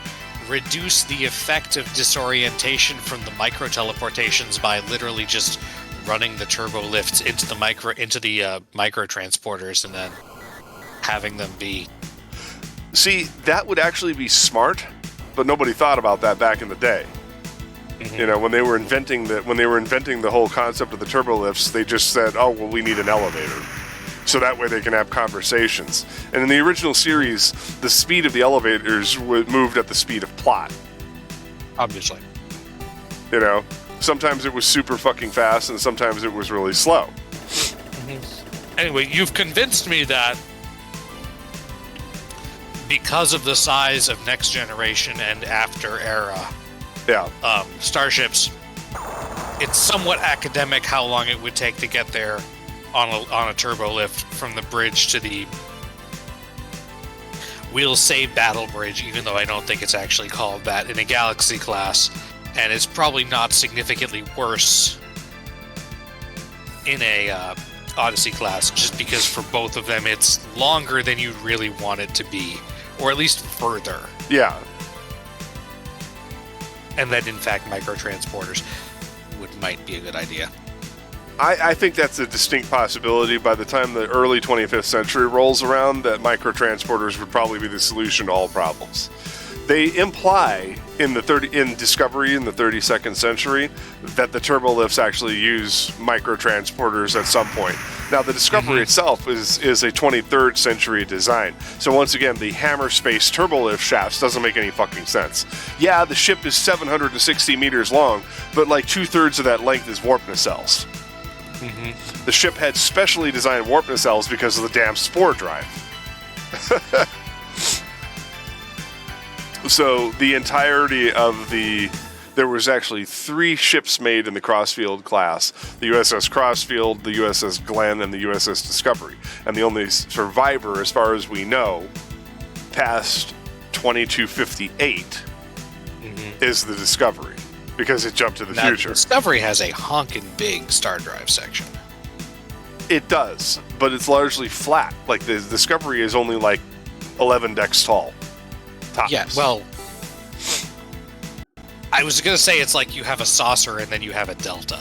reduce the effect of disorientation from the micro teleportations by literally just running the turbo lifts into the micro transporters and then having them be... See, that would actually be smart, but nobody thought about that back in the day. You know, when they were inventing the whole concept of the turbo lifts, they just said, "Oh, well, we need an elevator." So that way they can have conversations. And in the original series, the speed of the elevators moved at the speed of plot. Obviously. You know? Sometimes it was super fucking fast, and sometimes it was really slow. Anyway, you've convinced me that because of the size of Next Generation and After Era Yeah. starships, it's somewhat academic how long it would take to get there on a turbo lift from the bridge to the, we'll say, battle bridge, even though I don't think it's actually called that in a Galaxy class, and it's probably not significantly worse in a Odyssey class, just because for both of them it's longer than you really want it to be, or at least further. Yeah. And that, in fact, microtransporters might be a good idea. I think that's a distinct possibility. By the time the early 25th century rolls around, that microtransporters would probably be the solution to all problems. They imply in Discovery in the 32nd century that the turbolifts actually use microtransporters at some point. Now, the Discovery itself is a 23rd century design. So once again, the hammer space turbolift shafts doesn't make any fucking sense. Yeah, the ship is 760 meters long, but like 2/3 of that length is warp nacelles. The ship had specially designed warp nacelles because of the damn spore drive. So the entirety of there was actually 3 ships made in the Crossfield class: the USS Crossfield, the USS Glenn, and the USS Discovery. And the only survivor, as far as we know, past 2258 is the Discovery, because it jumped to the future. The Discovery has a honkin' big star drive section. It does, but it's largely flat. Like, the Discovery is only like 11 decks tall. Tops. Yeah, well, I was going to say it's like you have a saucer and then you have a delta.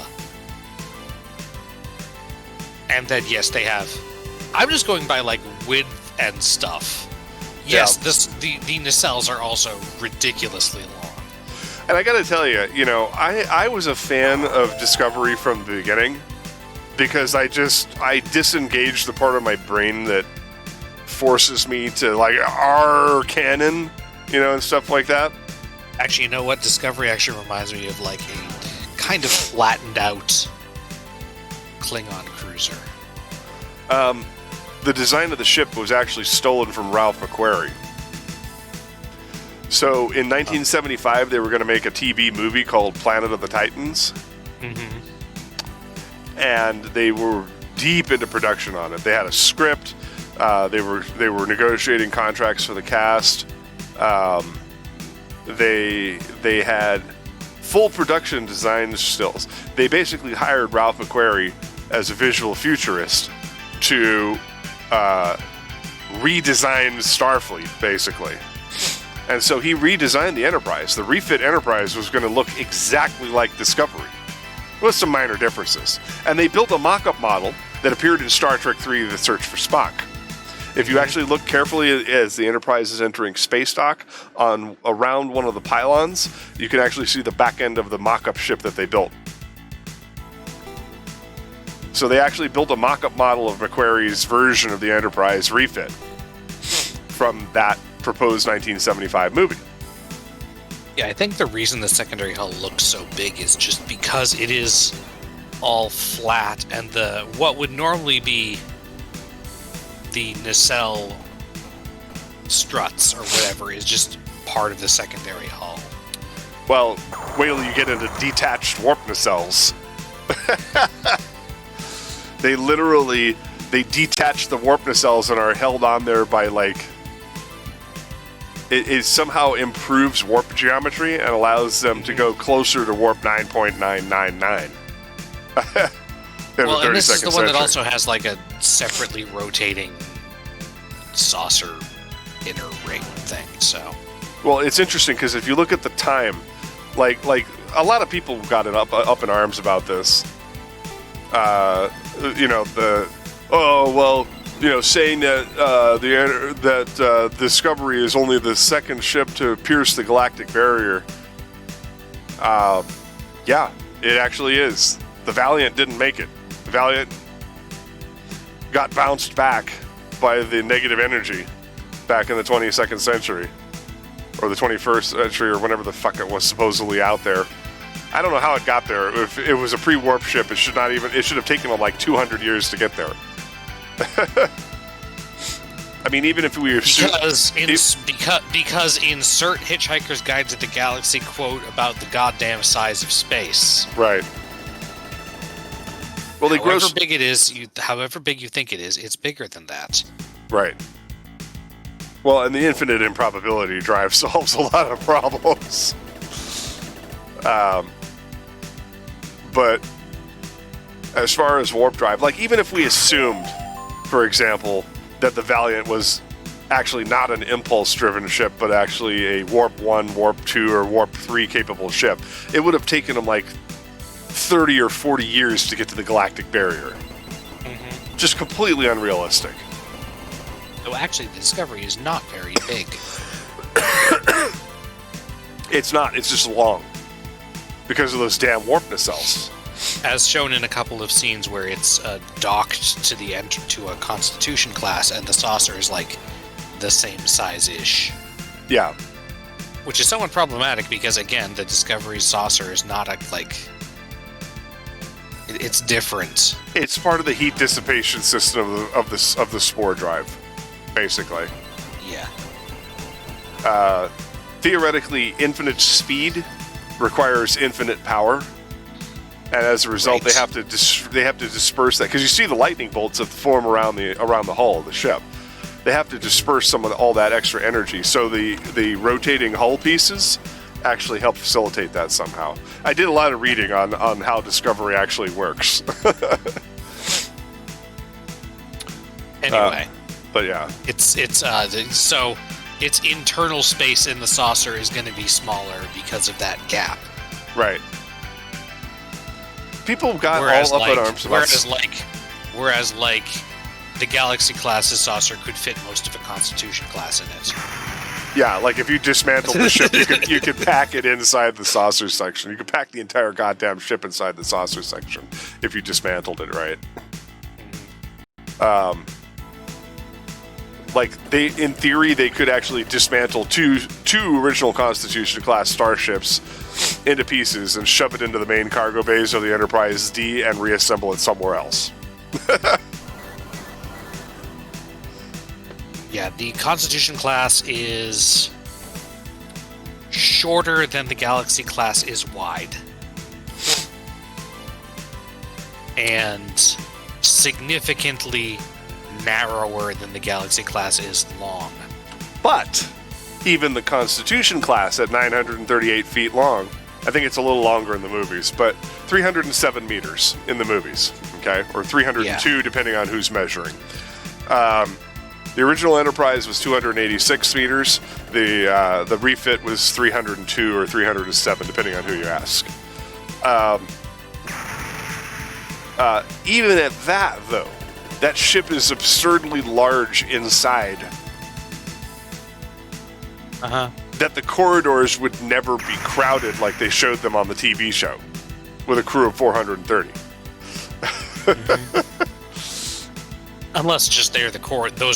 And then, yes, they have... I'm just going by, like, width and stuff. Yes, yeah. The nacelles are also ridiculously long. And I gotta tell you, I was a fan of Discovery from the beginning, because I disengaged the part of my brain that forces me to, like, canon, and stuff like that. Actually, you know what? Discovery actually reminds me of, like, a kind of flattened out Klingon cruiser. The design of the ship was actually stolen from Ralph McQuarrie. So in 1975, they were going to make a TV movie called Planet of the Titans. And they were deep into production on it. They had a script. They were negotiating contracts for the cast. They had full production design stills. They basically hired Ralph McQuarrie as a visual futurist to redesign Starfleet, basically. And so he redesigned the Enterprise. The refit Enterprise was going to look exactly like Discovery, with some minor differences. And they built a mock-up model that appeared in Star Trek III: The Search for Spock. If you actually look carefully as the Enterprise is entering space dock, around one of the pylons, you can actually see the back end of the mock-up ship that they built. So they actually built a mock-up model of McQuarrie's version of the Enterprise refit from that proposed 1975 movie. Yeah, I think the reason the secondary hull looks so big is just because it is all flat, and what would normally be the nacelle struts or whatever is just part of the secondary hull. Well, wait till you get into detached warp nacelles. They detach the warp nacelles and are held on there by, like, it somehow improves warp geometry and allows them to go closer to warp 9.999. Well, and this is the one that also has, like, a separately rotating saucer inner ring thing, so... Well, it's interesting, because if you look at the time, like a lot of people got up in arms about this. Saying that Discovery is only the second ship to pierce the galactic barrier. Yeah, it actually is. The Valiant didn't make it. The Valiant got bounced back by the negative energy back in the 22nd century. Or the 21st century, or whenever the fuck it was supposedly out there. I don't know how it got there. If it was a pre-warp ship, it should have taken them like 200 years to get there. I mean, even if we assume... Because insert Hitchhiker's Guide to the Galaxy quote about the goddamn size of space. Right. Well, they however gross. big it is, however big you think it is, it's bigger than that. Right. Well, and the infinite improbability drive solves a lot of problems. But as far as warp drive, like even if we assumed, for example, that the Valiant was actually not an impulse-driven ship, but actually a Warp 1, Warp 2, or Warp 3 capable ship, it would have taken them like 30 or 40 years to get to the galactic barrier. Mm-hmm. Just completely unrealistic. So actually, the Discovery is not very big. It's not. It's just long. Because of those damn warp nacelles. As shown in a couple of scenes where it's docked to the to a Constitution class, and the saucer is like the same size-ish. Yeah. Which is somewhat problematic because, again, the Discovery saucer is not it's different. It's part of the heat dissipation system of the spore drive, basically. Yeah. Theoretically, infinite speed requires infinite power, and as a result, Right. they have to disperse that, because you see the lightning bolts that form around the hull of the ship. They have to disperse some of all that extra energy. So the rotating hull pieces actually help facilitate that somehow. I did a lot of reading on how Discovery actually works. Anyway, But yeah, so its internal space in the saucer is going to be smaller because of that gap. right. People got Whereas, all up in arms about whereas the Galaxy class's saucer could fit most of a Constitution class in it. Yeah, like if you dismantled the ship, you could pack it inside the saucer section. You could pack the entire goddamn ship inside the saucer section if you dismantled it, right? In theory, they could actually dismantle two original Constitution class starships into pieces and shove it into the main cargo bays of the Enterprise D and reassemble it somewhere else. Yeah, the Constitution class is shorter than the Galaxy class is wide. And significantly narrower than the Galaxy class is long. But even the Constitution class at 938 feet long, I think it's a little longer in the movies, but 307 meters in the movies, okay? Or 302, depending on who's measuring. The original Enterprise was 286 meters. The refit was 302 or 307, depending on who you ask. Even at that, though, that ship is absurdly large inside. Uh-huh. That the corridors would never be crowded like they showed them on the TV show, with a crew of 430. Mm-hmm. Unless just those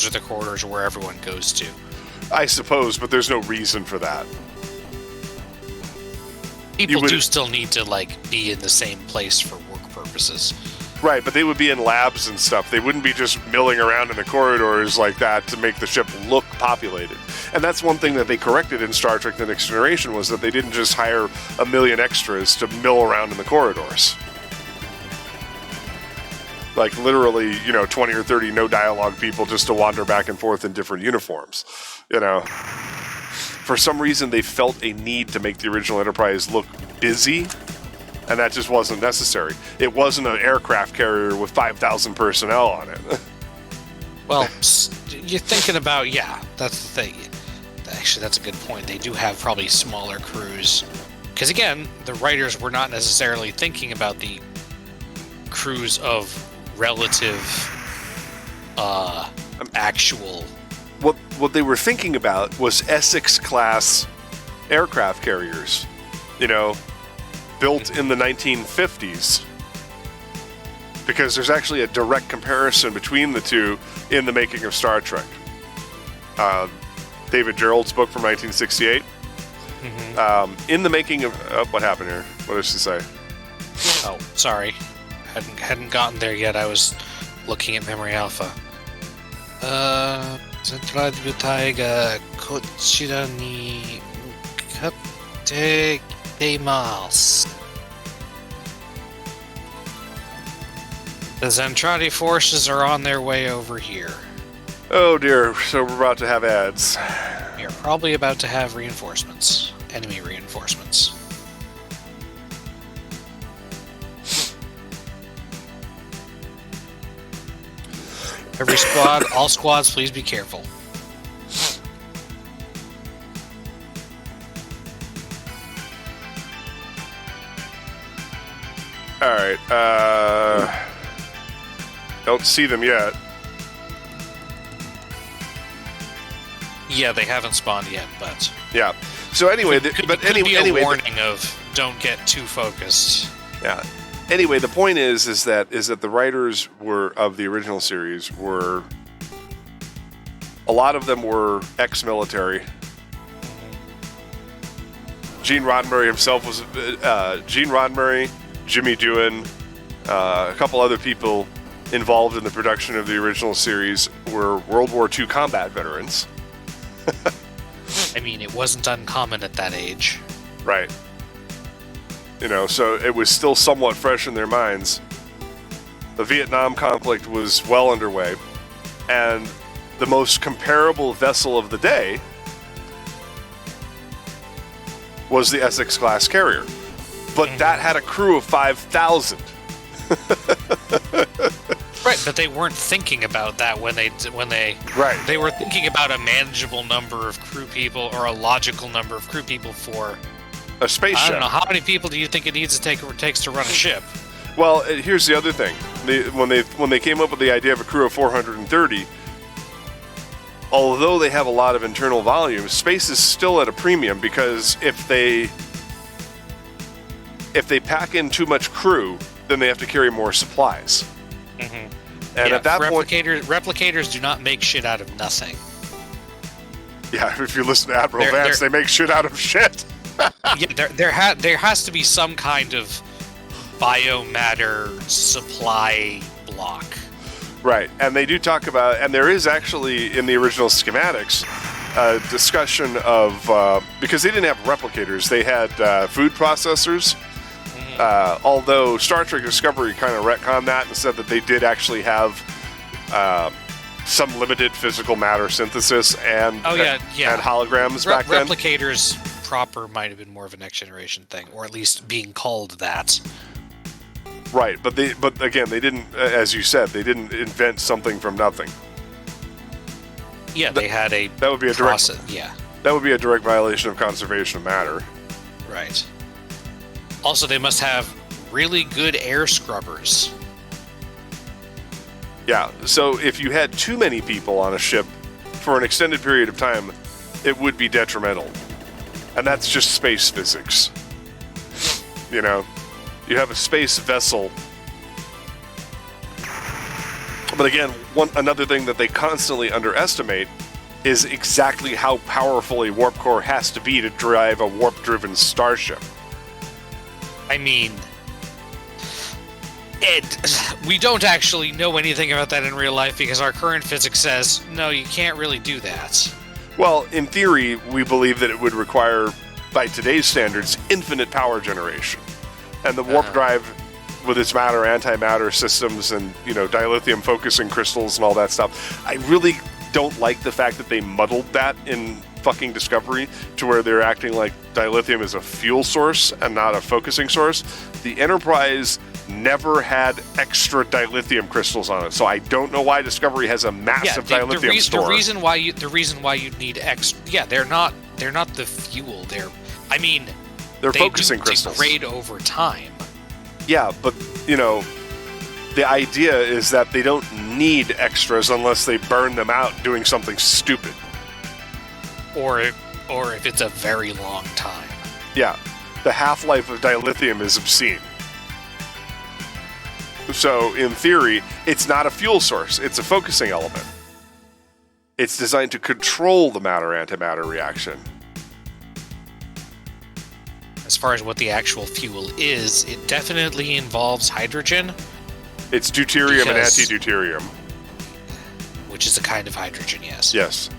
are the corridors where everyone goes to. I suppose, but there's no reason for that. People do still need to be in the same place for work purposes. Right, but they would be in labs and stuff. They wouldn't be just milling around in the corridors like that to make the ship look populated. And that's one thing that they corrected in Star Trek The Next Generation, was that they didn't just hire a million extras to mill around in the corridors. Like literally, 20 or 30 no dialogue people just to wander back and forth in different uniforms. For some reason, they felt a need to make the original Enterprise look busy, and that just wasn't necessary. It wasn't an aircraft carrier with 5,000 personnel on it. Well, you're thinking about, that's the thing. Actually, that's a good point. They do have probably smaller crews. Because again, the writers were not necessarily thinking about the crews of relative actual. What they were thinking about was Essex-class aircraft carriers, built in the 1950s. Because there's actually a direct comparison between the two in the making of Star Trek. David Gerald's book from 1968. Mm-hmm. In the making of... what happened here? What did she say? Oh, sorry. Hadn't gotten there yet. I was looking at Memory Alpha. セントラル部隊がこちらに向かってきています。The Zentradi forces are on their way over here. Oh dear, so we're about to have ads. You're probably about to have reinforcements. Enemy reinforcements. Every squad, all squads, please be careful. Alright, don't see them yet. Yeah, they haven't spawned yet, but Yeah. So anyway, could anyway, be a anyway, warning of don't get too focused. yeah. Anyway, the point is that the writers of the original series were, a lot of them were ex-military. Gene Roddenberry himself was Gene Roddenberry, Jimmy Doohan, a couple other people involved in the production of the original series were World War II combat veterans. I mean, it wasn't uncommon at that age. Right. You know, so it was still somewhat fresh in their minds. The Vietnam conflict was well underway, and the most comparable vessel of the day was the Essex-class carrier. But that had a crew of 5,000. Right, but they weren't thinking about that when they Right. They were thinking about a manageable number of crew people or a logical number of crew people for A space I ship. don't know, how many people do you think it takes to run a ship? Well, here's the other thing. When they came up with the idea of a crew of 430, although they have a lot of internal volume, space is still at a premium, because if they pack in too much crew, then they have to carry more supplies. Mm-hmm. And at that point, replicators do not make shit out of nothing. yeah, if you listen to Admiral They're- Vance, they make shit out of shit. Yeah, there has to be some kind of biomatter supply block. Right, and they do talk about, and there is actually in the original schematics a discussion of, because they didn't have replicators, they had food processors. Although Star Trek Discovery kind of retconned that and said that they did actually have some limited physical matter synthesis and and holograms back then. Replicators proper might have been more of a next generation thing, or at least being called that. Right, but again, they didn't, as you said, they didn't invent something from nothing. Yeah, they had a That would be a direct. process. Yeah, That would be a direct violation of conservation of matter. right. Also, they must have really good air scrubbers. Yeah, so if you had too many people on a ship for an extended period of time, it would be detrimental. And that's just space physics. You know, you have a space vessel. But again, another thing that they constantly underestimate is exactly how powerful a warp core has to be to drive a warp-driven starship. I mean, we don't actually know anything about that in real life because our current physics says, no, you can't really do that. Well, in theory, we believe that it would require, by today's standards, infinite power generation. And the warp drive, with its matter, antimatter systems, and, you know, dilithium focusing crystals and all that stuff, I really don't like the fact that they muddled that in fucking Discovery to where they're acting like dilithium is a fuel source and not a focusing source. The Enterprise never had extra dilithium crystals on it, so I don't know why Discovery has a massive dilithium store. The reason why you need they're not the fuel. They're focusing do crystals. degrade over time. Yeah, but you know, the idea is that they don't need extras unless they burn them out doing something stupid. Or if it's a very long time. Yeah, the half-life of dilithium is obscene. So, in theory, it's not a fuel source, it's a focusing element. It's designed to control the matter-antimatter reaction. As far as what the actual fuel is, it definitely involves hydrogen. It's deuterium and Because- anti-deuterium. Which is a kind of hydrogen, yes. Yes.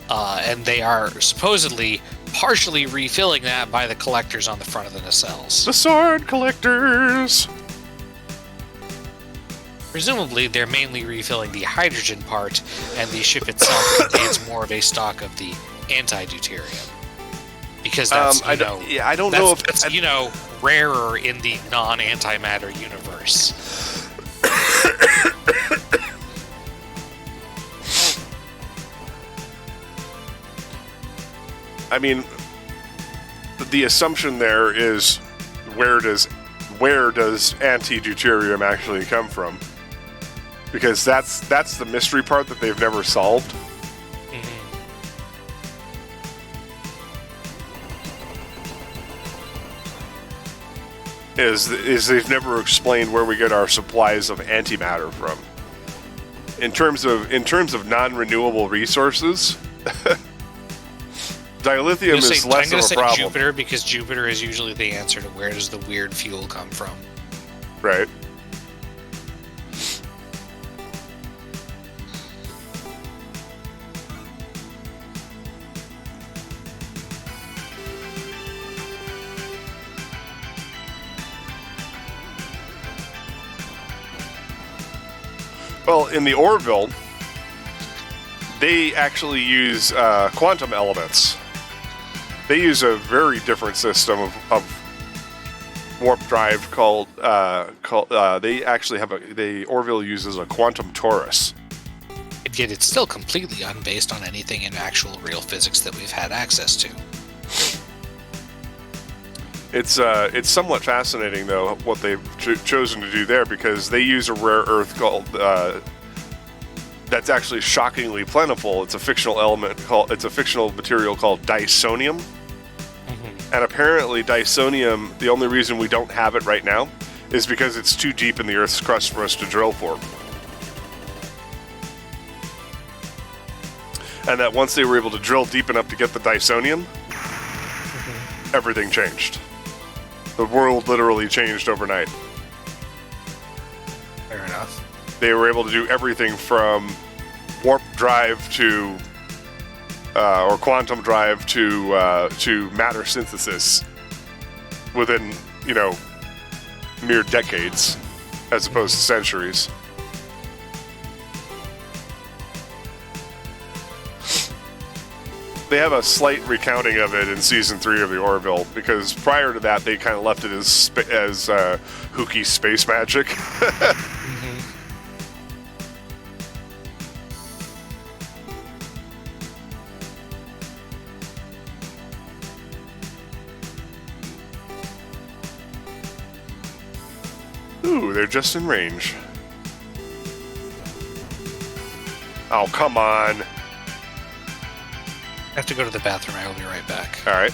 And they are supposedly partially refilling that by the collectors on the front of the nacelles. The sword collectors! Presumably, they're mainly refilling the hydrogen part, and the ship itself contains more of a stock of the anti-deuterium. Because that's, I don't know if that's rarer in the non-antimatter universe. I mean, the assumption there is where does anti-deuterium actually come from? Because that's the mystery part that they've never solved. Is they've never explained where we get our supplies of antimatter from. In terms of non-renewable resources, dilithium is less of a problem. Jupiter, because Jupiter is usually the answer to where does the weird fuel come from. Right. Well, in the Orville, they actually use quantum elements. They use a very different system of warp drive called they actually have the Orville uses a quantum torus. And yet it's still completely unbased on anything in actual real physics that we've had access to. It's somewhat fascinating, though, what they've chosen to do there, because they use a rare earth called that's actually shockingly plentiful. It's a fictional material called dysonium, and apparently dysonium, the only reason we don't have it right now is because it's too deep in the Earth's crust for us to drill for. And that once they were able to drill deep enough to get the dysonium, everything changed. The world literally changed overnight. Fair enough. They were able to do everything from warp drive to, or quantum drive to matter synthesis within, mere decades, as opposed to centuries. They have a slight recounting of it in season 3 of the Orville, because prior to that they kind of left it as hooky space magic. Ooh, they're just in range. Oh, come on. I have to go to the bathroom. I will be right back. All right.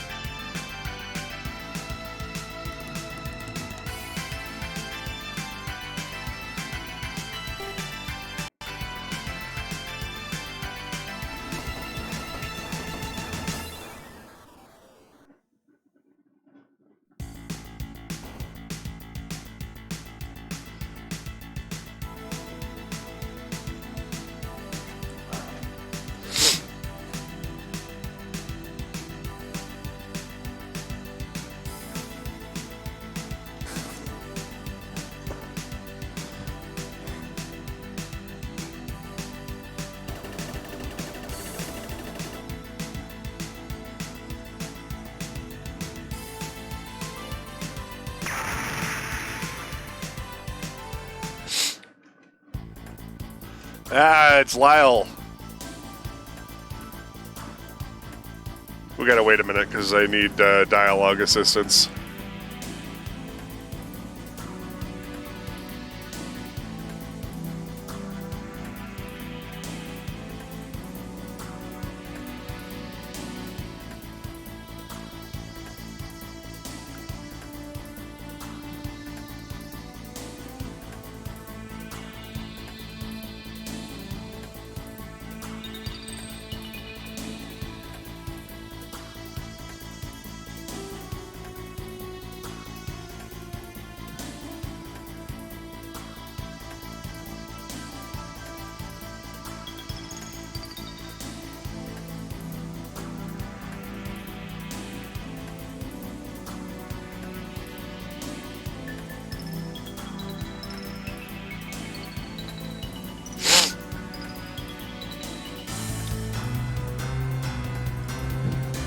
Ah, it's Lyle. We gotta wait a minute because I need dialogue assistance.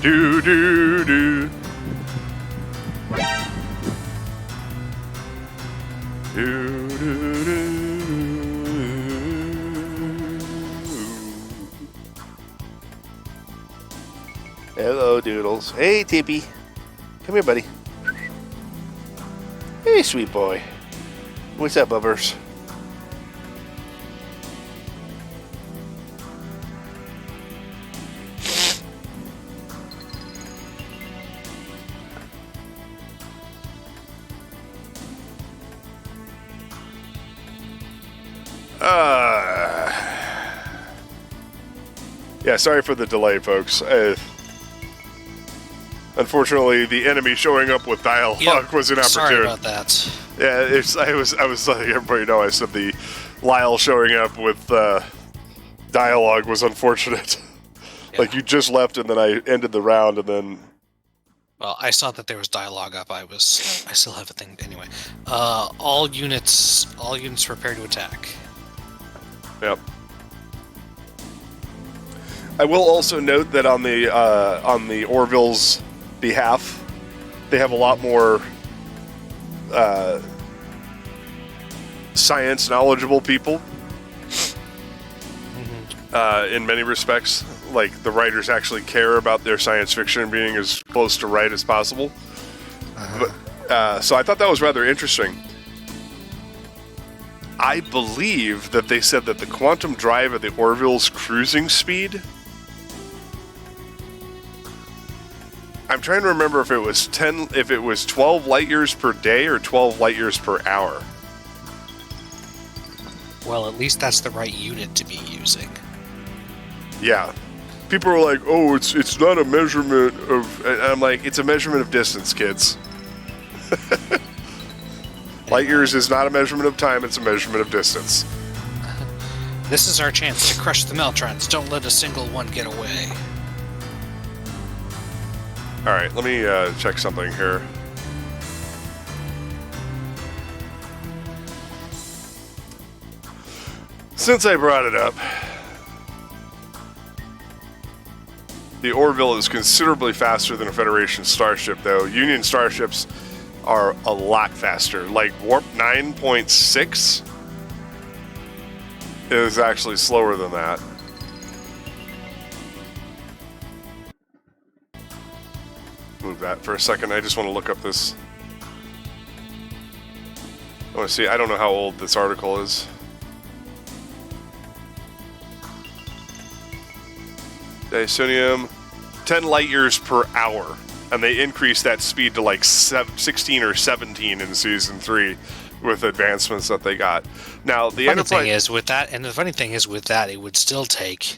Do do do. Do do do. Hello, Doodles. Hey, Tippy. Come here, buddy. Hey, sweet boy. What's up, Bubbers? Yeah, sorry for the delay, folks. Unfortunately, the enemy showing up with dialogue was inopportune. Sorry about that. Yeah, I was letting everybody know. I said the Lyle showing up with dialogue was unfortunate. Yeah. Like you just left, and then I ended the round, and then. Well, I saw that there was dialogue up. I still have a thing anyway. All units prepare to attack. Yep. I will also note that on the Orville's behalf, they have a lot more science knowledgeable people. In many respects, like the writers actually care about their science fiction being as close to right as possible. But, so I thought that was rather interesting. I believe that they said that the quantum drive of the Orville's cruising speed. I'm trying to remember if it was 12 light years per day or 12 light years per hour. Well, at least that's the right unit to be using. Yeah. People are like, oh, it's not a measurement of... And I'm like, it's a measurement of distance, kids. Light years is not a measurement of time, it's a measurement of distance. This is our chance to crush the Meltrons. Don't let a single one get away. Alright, let me check something here. Since I brought it up, the Orville is considerably faster than a Federation starship, though. Union starships are a lot faster. Like, Warp 9.6 is actually slower than that. Move that for a second. I just want to look up this. I want to see. I don't know how old this article is. Dysonium, 10 light years per hour, and they increased that speed to like 16 or 17 in season 3 with advancements that they got. Now the funny thing is with that, and the funny thing is with that, it would still take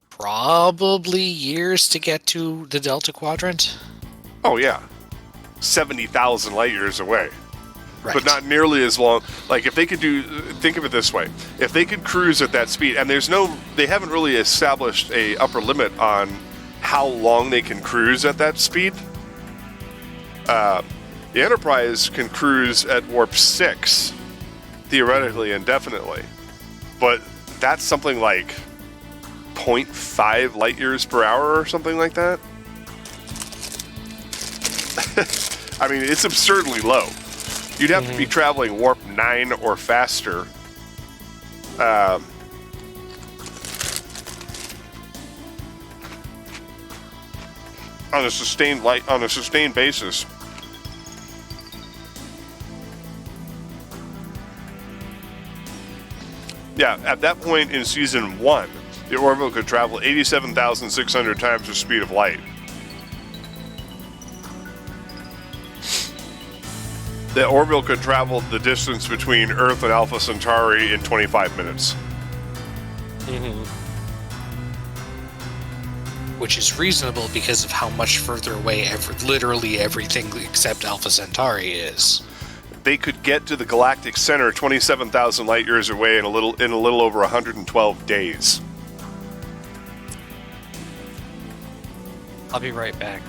probably years to get to the Delta Quadrant. Oh yeah, 70,000 light years away. Right. But not nearly as long. Like if they could think of it this way: if they could cruise at that speed, and they haven't really established a upper limit on how long they can cruise at that speed. The Enterprise can cruise at warp 6, theoretically indefinitely, but that's something like 0.5 light years per hour or something like that. I mean, it's absurdly low. You'd have to be traveling warp 9 or faster. On a sustained basis. Yeah, at that point in season 1, the Orville could travel 87,600 times the speed of light. The Orville could travel the distance between Earth and Alpha Centauri in 25 minutes. Which is reasonable because of how much further away literally everything except Alpha Centauri is. They could get to the galactic center 27,000 light years away in a little over 112 days. I'll be right back.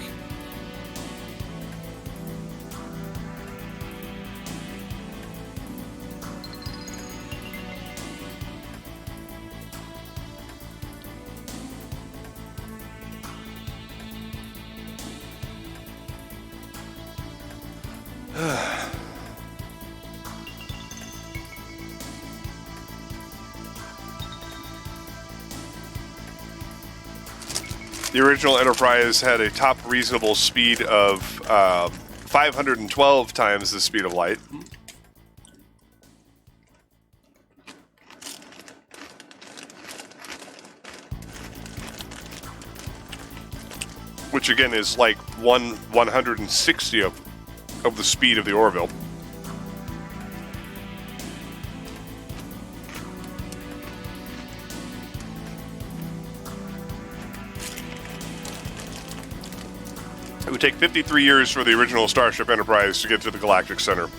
The original Enterprise had a top reasonable speed of 512 times the speed of light. Which again is like 160 of the speed of the Orville. It would take 53 years for the original Starship Enterprise to get to the Galactic Center.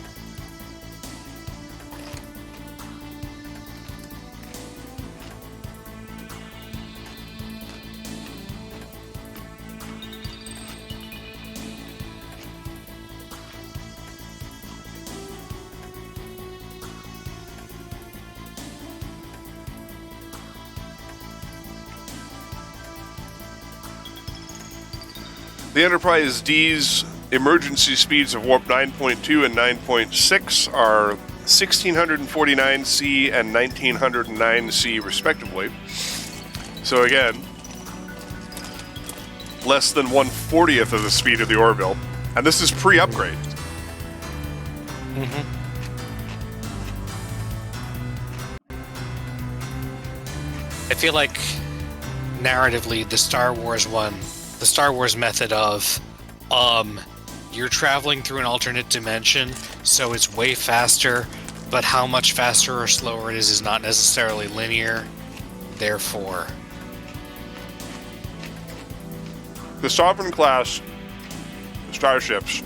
The Enterprise D's emergency speeds of warp 9.2 and 9.6 are 1649 C and 1909 C respectively. So again, less than 1/40th of the speed of the Orville. And this is pre-upgrade. Mm-hmm. I feel like narratively the Star Wars method of you're traveling through an alternate dimension, so it's way faster, but how much faster or slower it is not necessarily linear. Therefore, The Sovereign class starships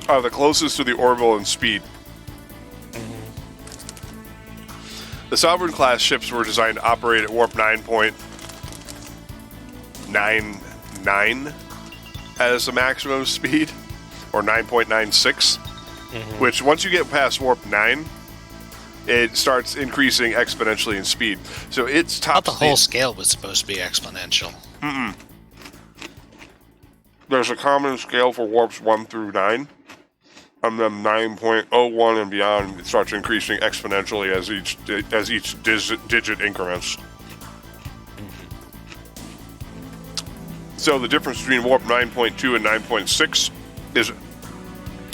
are the closest to the Orville in speed. The Sovereign class ships were designed to operate at warp 9.99 as a maximum speed, or 9.96, which once you get past warp 9, it starts increasing exponentially in speed. So it's top. not the whole scale was supposed to be exponential. There's a common scale for warps 1 through 9, and then 9.01 and beyond, it starts increasing exponentially as each digit increments. So the difference between warp 9.2 and 9.6 is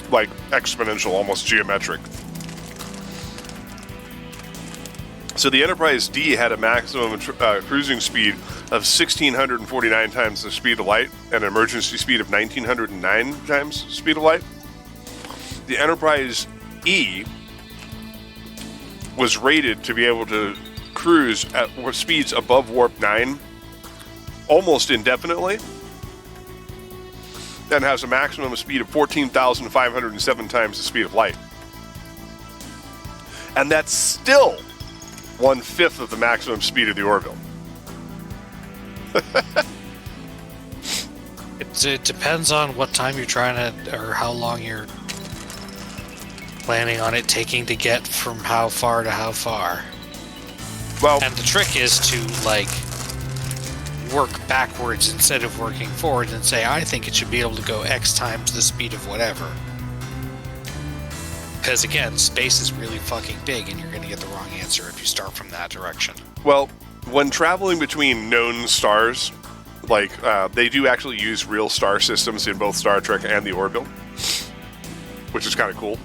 like exponential, almost geometric. So the Enterprise D had a maximum cruising speed of 1,649 times the speed of light and an emergency speed of 1,909 times the speed of light. The Enterprise E was rated to be able to cruise at speeds above warp 9 almost indefinitely, and has a maximum speed of 14,507 times the speed of light. And that's still 1/5 of the maximum speed of the Orville. It depends on what time you're trying to, or how long you're planning on it taking to get from how far to how far. Well, And the trick is to, like, work backwards instead of working forward and say, I think it should be able to go X times the speed of whatever. Because, again, space is really fucking big and you're going to get the wrong answer if you start from that direction. well, when traveling between known stars, like they do actually use real star systems in both Star Trek and the Orville, which is kind of cool.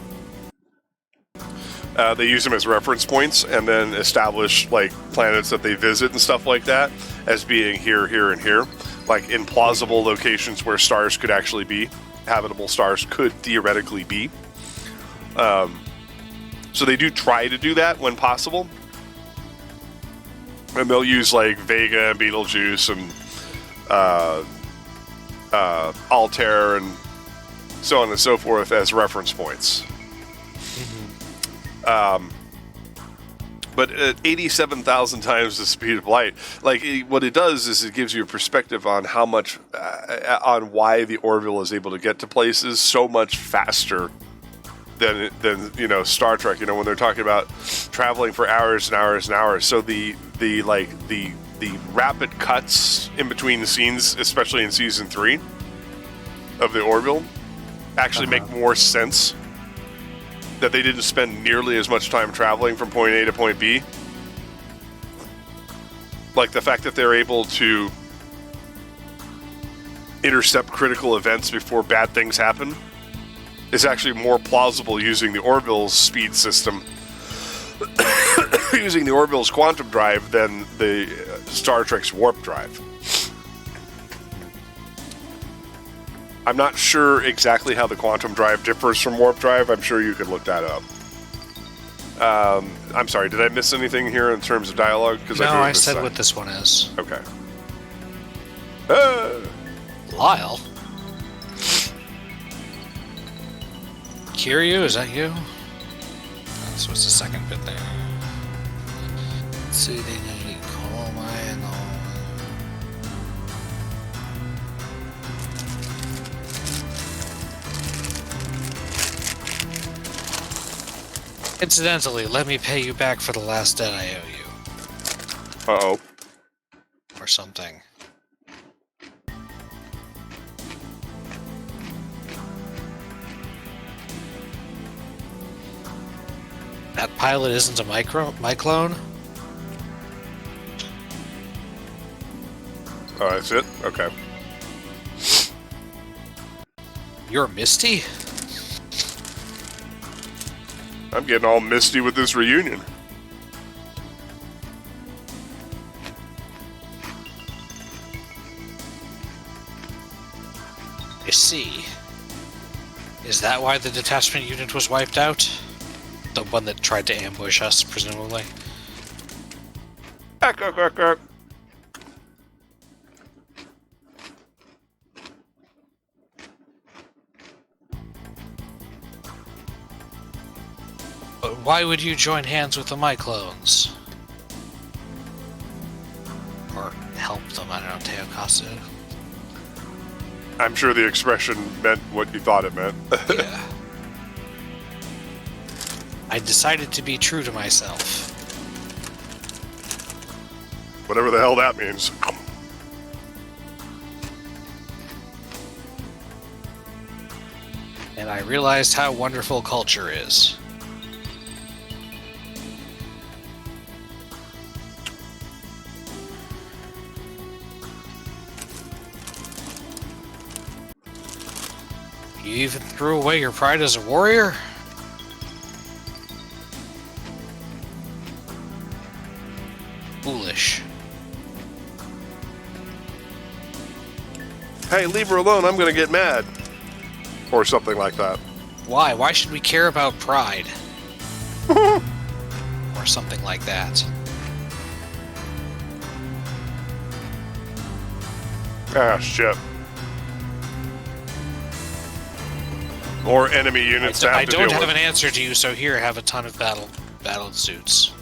They use them as reference points and then establish like planets that they visit and stuff like that as being here, here, and here, like in plausible locations where stars could actually be, habitable stars could theoretically be. So they do try to do that when possible. And they'll use like Vega and Betelgeuse and Altair and so on and so forth as reference points. But at 87,000 times the speed of light, like what it does is it gives you a perspective on how much, on why the Orville is able to get to places so much faster than you know, Star Trek. You know, when they're talking about traveling for hours and hours and hours. So the rapid cuts in between the scenes, especially in season 3 of the Orville, actually make more sense. That they didn't spend nearly as much time traveling from point A to point B. Like the fact that they're able to intercept critical events before bad things happen is actually more plausible using the Orville's speed system, using the Orville's quantum drive than the Star Trek's warp drive. I'm not sure exactly how the quantum drive differs from warp drive. I'm sure you could look that up. I'm sorry, did I miss anything here in terms of dialogue? No, I said what this one is. Okay. Lyle? Kiryu, is that you? That's what's the second bit there. Incidentally, let me pay you back for the last debt I owe you. Uh-oh. Or something. That pilot isn't a my clone? Oh, that's it? Okay. You're Misty? I'm getting all misty with this reunion. I see. Is that why the detachment unit was wiped out? The one that tried to ambush us, presumably? But why would you join hands with the Myclones? Or help them, I don't know, Teokasu? I'm sure the expression meant what you thought it meant. Yeah. I decided to be true to myself. Whatever the hell that means. And I realized how wonderful culture is. You even threw away your pride as a warrior? Foolish. Hey, leave her alone, I'm gonna get mad. Or something like that. Why? Why should we care about pride? Or something like that. Ah, shit. More enemy units to have I to don't deal have with. an answer to you, so here, have a ton of battled suits.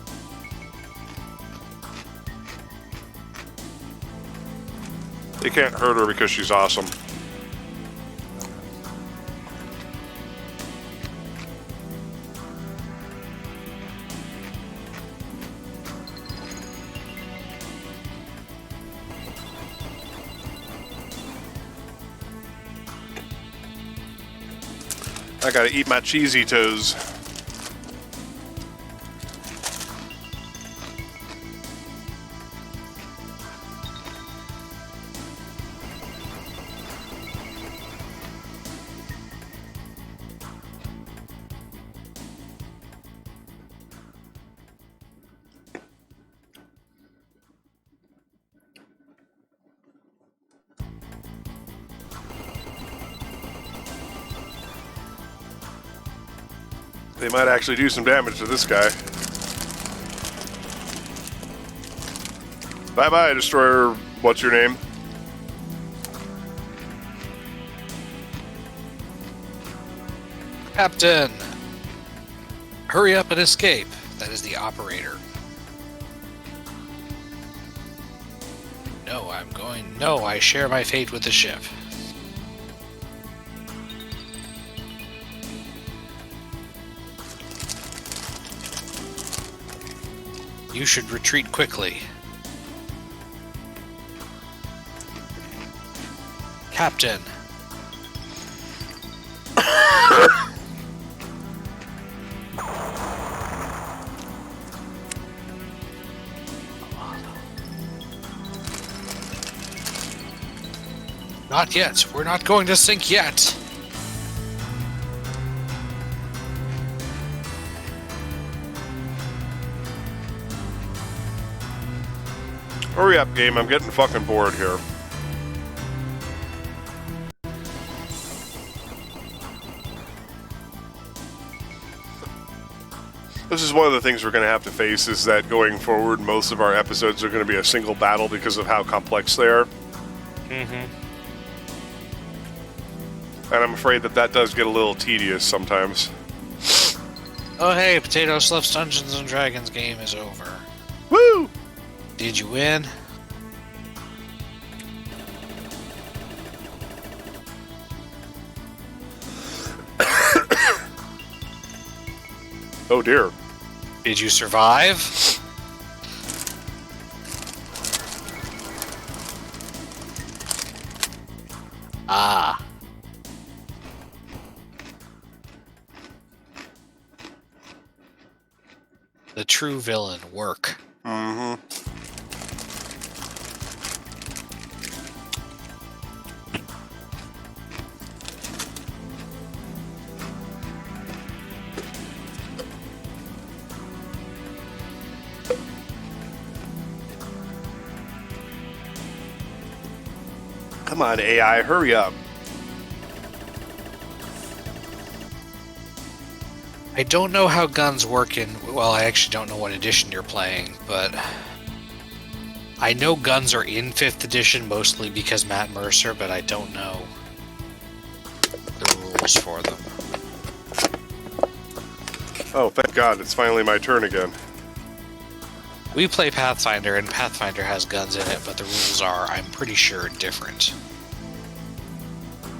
They can't hurt her because she's awesome. I gotta eat my cheesy toes. They might actually do some damage to this guy. Bye-bye, Destroyer. What's your name? Captain! Hurry up and escape. That is the operator. No, I share my fate with the ship. You should retreat quickly. Captain. Not yet. We're not going to sink yet. Hurry up, game. I'm getting fucking bored here. This is one of the things we're going to have to face, is that going forward, most of our episodes are going to be a single battle because of how complex they are. Mm-hmm. And I'm afraid that does get a little tedious sometimes. Oh hey, Potato Sluff's Dungeons and Dragons game is over. Woo! Did you win? Oh dear. Did you survive? Ah. The true villain, work. Mm-hmm. Come on, AI, hurry up. I don't know how guns work in... Well, I actually don't know what edition you're playing, but... I know guns are in 5th edition mostly because Matt Mercer, but I don't know the rules for them. Oh, thank God, it's finally my turn again. We play Pathfinder, and Pathfinder has guns in it, but the rules are, I'm pretty sure, different.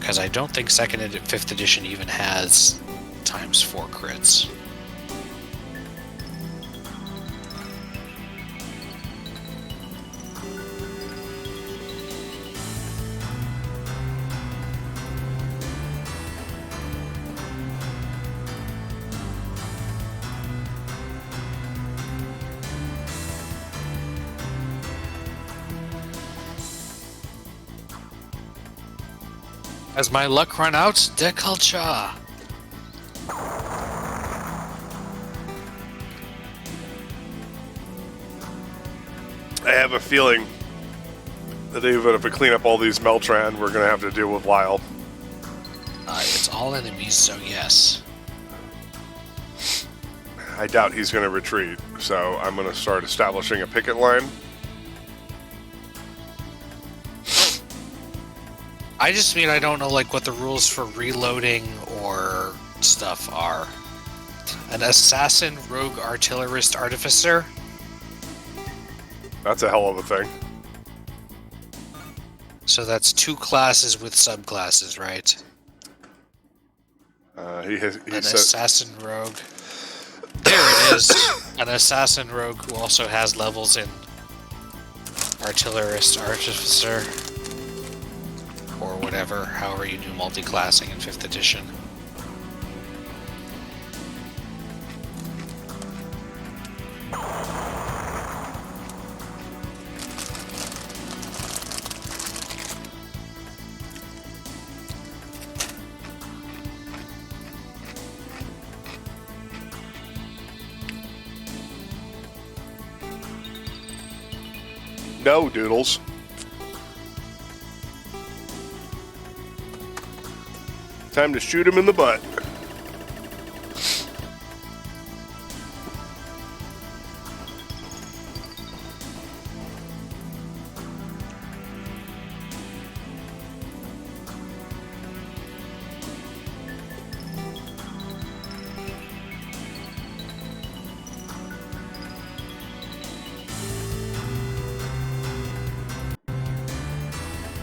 Because I don't think 2nd and 5th edition even has ×4 crits. Has my luck run out? Deculture! I have a feeling that even if we clean up all these Meltran, we're going to have to deal with Lyle. It's all enemies, so yes. I doubt he's going to retreat, so I'm going to start establishing a picket line. I just mean I don't know like what the rules for reloading or stuff are. An assassin, rogue, artillerist, artificer? That's a hell of a thing. So that's 2 classes with subclasses, right? He An said, assassin rogue. There it is. An assassin rogue who also has levels in artillerist, artificer, or whatever, however you do multi-classing in 5th edition. no, Doodles. Time to shoot him in the butt.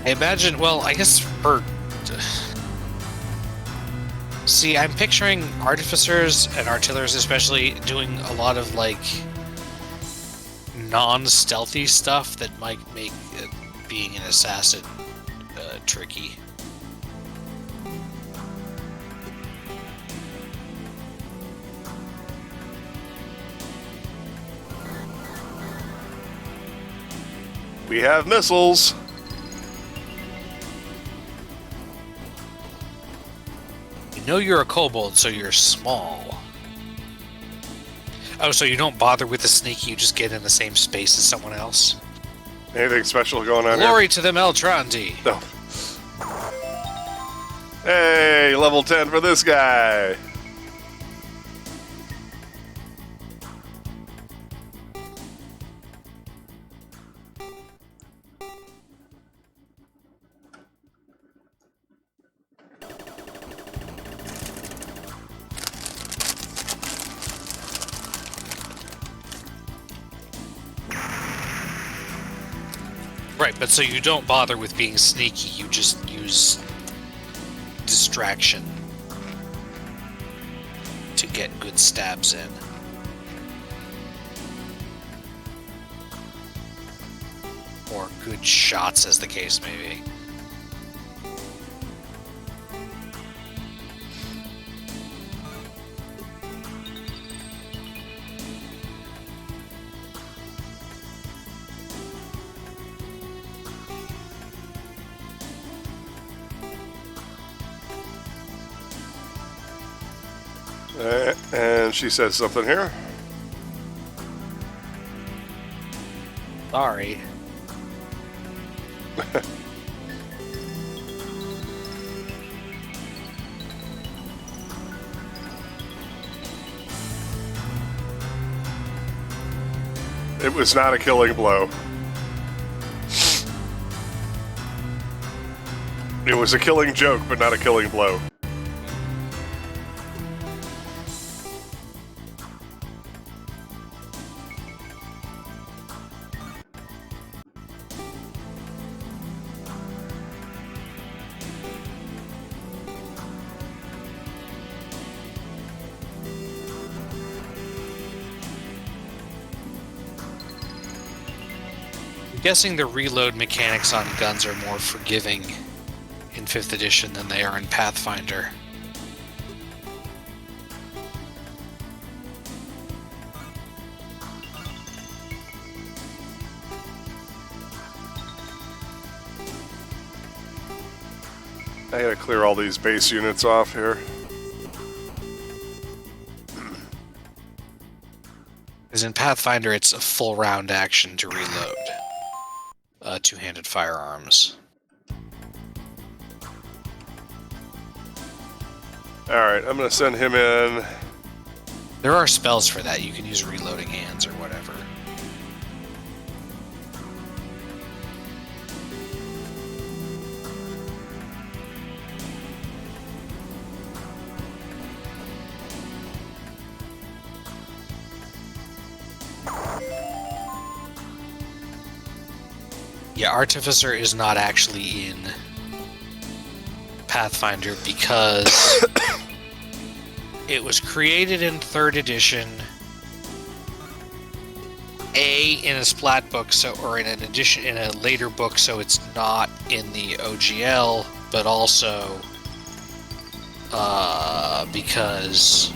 I imagine, well, I guess for... See, I'm picturing artificers and artillerists especially doing a lot of, like, non-stealthy stuff that might make being an assassin tricky. We have missiles. know you're a kobold, so you're small. Oh, so you don't bother with the sneaky, you just get in the same space as someone else? Anything special going on Glory to the Meltrandi! here? No. Hey, level 10 for this guy. Right, but so you don't bother with being sneaky, you just use distraction to get good stabs in. Or good shots, as the case may be. And she says something here. Sorry. It was not a killing blow. It was a killing joke, but not a killing blow. I'm guessing the reload mechanics on guns are more forgiving in 5th edition than they are in Pathfinder. I gotta clear all these base units off here. Because in Pathfinder, it's a full round action to reload two-handed firearms. Alright, I'm gonna send him in. There are spells for that. You can use reloading hands or whatever. Yeah, Artificer is not actually in Pathfinder because it was created in 3rd edition, in a splat book, or in an edition in a later book, so it's not in the OGL, but also because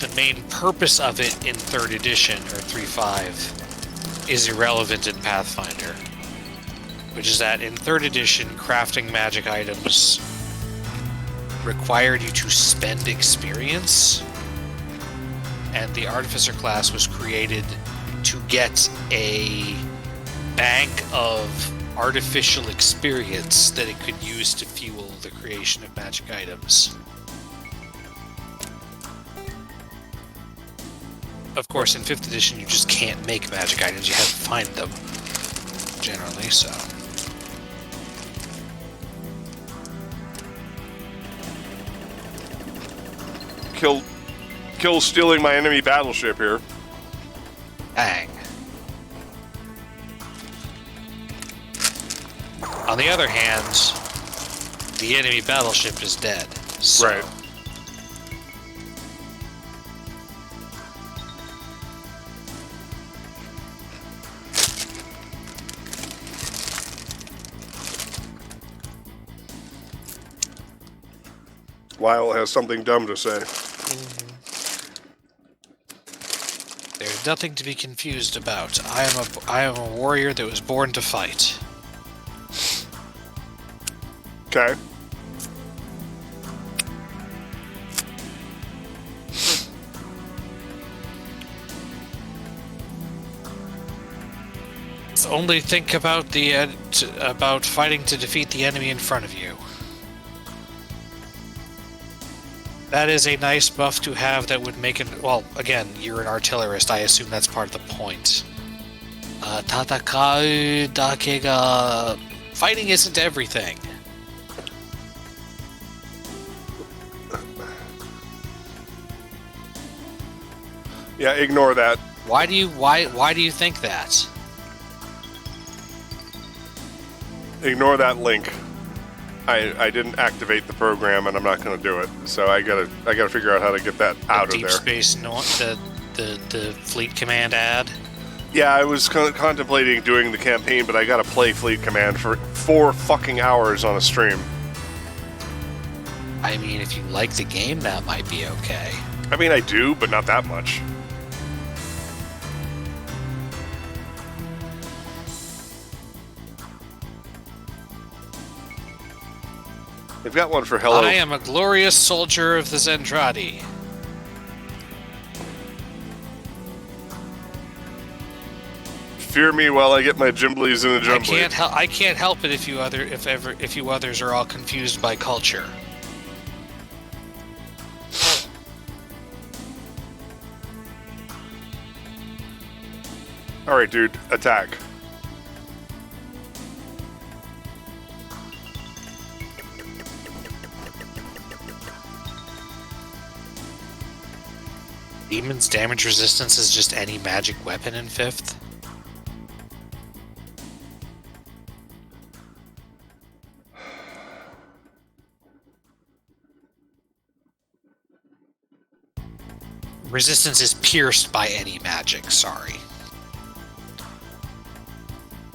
the main purpose of it in 3rd edition, or 3.5, is irrelevant in Pathfinder, which is that in 3rd edition, crafting magic items required you to spend experience, and the Artificer class was created to get a bank of artificial experience that it could use to fuel the creation of magic items. Of course, in 5th edition, you just can't make magic items. You have to find them, generally, so. Kill stealing my enemy battleship here. Bang. On the other hand, the enemy battleship is dead. So. Right. Lyle has something dumb to say. There's nothing to be confused about. I am a warrior that was born to fight. Okay. only think about about fighting to defeat the enemy in front of you. That is a nice buff to have that would make it... Well, again, you're an artillerist. I assume that's part of the point. Tatakau dake ga... Fighting isn't everything. Yeah, ignore that. Why do you think that? Ignore that link. I didn't activate the program, and I'm not going to do it. So I gotta figure out how to get that out of there. Deep Space the Fleet Command ad. Yeah, I was contemplating doing the campaign, but I got to play Fleet Command for 4 fucking hours on a stream. I mean, if you like the game, that might be okay. I mean, I do, but not that much. They've got one for Hello. I am a glorious soldier of the Zentradi. Fear me while I get my Jimblies in a Jumbly. I can't help it if you others are all confused by culture. All right, dude, attack. Demon's damage resistance is just any magic weapon in 5th? Resistance is pierced by any magic, sorry.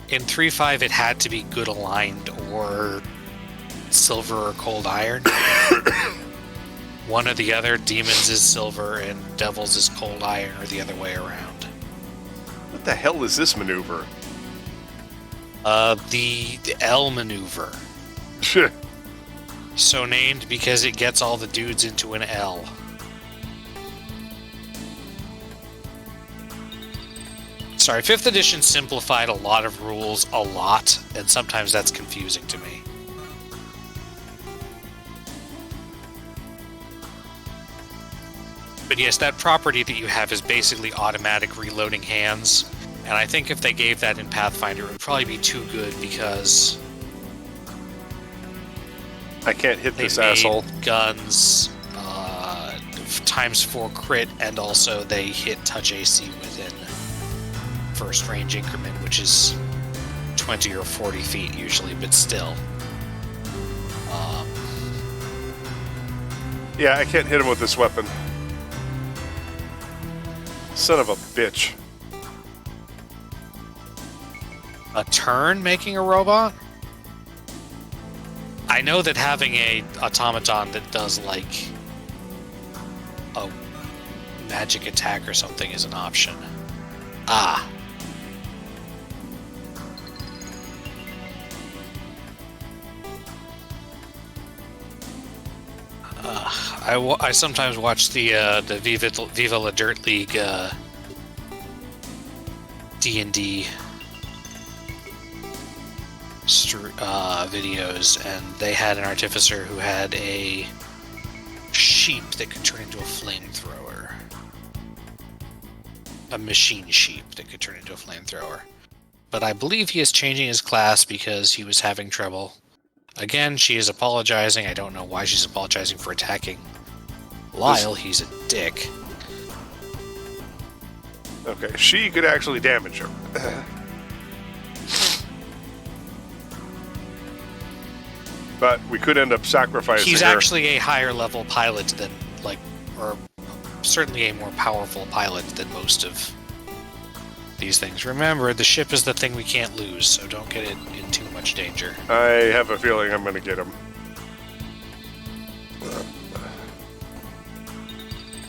In 3.5 it had to be good aligned or silver or cold iron. One or the other. Demons is silver and devils is cold iron, or the other way around. What the hell is this maneuver? The L maneuver. Shit. So named because it gets all the dudes into an L. Sorry, 5th edition simplified a lot of rules a lot, and sometimes that's confusing to me. But yes, that property that you have is basically automatic reloading hands, and I think if they gave that in Pathfinder, it would probably be too good because I can't hit they this made asshole. Guns ×4 crit, and also they hit touch AC within first range increment, which is 20 or 40 feet usually, but still. Yeah, I can't hit him with this weapon. Son of a bitch. A turn making a robot? I know that having a automaton that does like a magic attack or something is an option. Ah. I sometimes watch the Viva La Dirt League D&D videos, and they had an artificer who had a sheep that could turn into a flamethrower. A machine sheep that could turn into a flamethrower. But I believe he is changing his class because he was having trouble. Again, she is apologizing. I don't know why she's apologizing for attacking Lyle. He's a dick. Okay, she could actually damage him. But we could end up sacrificing He's her. actually a higher level pilot than, or certainly a more powerful pilot than most of these things. Remember, the ship is the thing we can't lose, so don't get it in too much danger. I have a feeling I'm going to get him.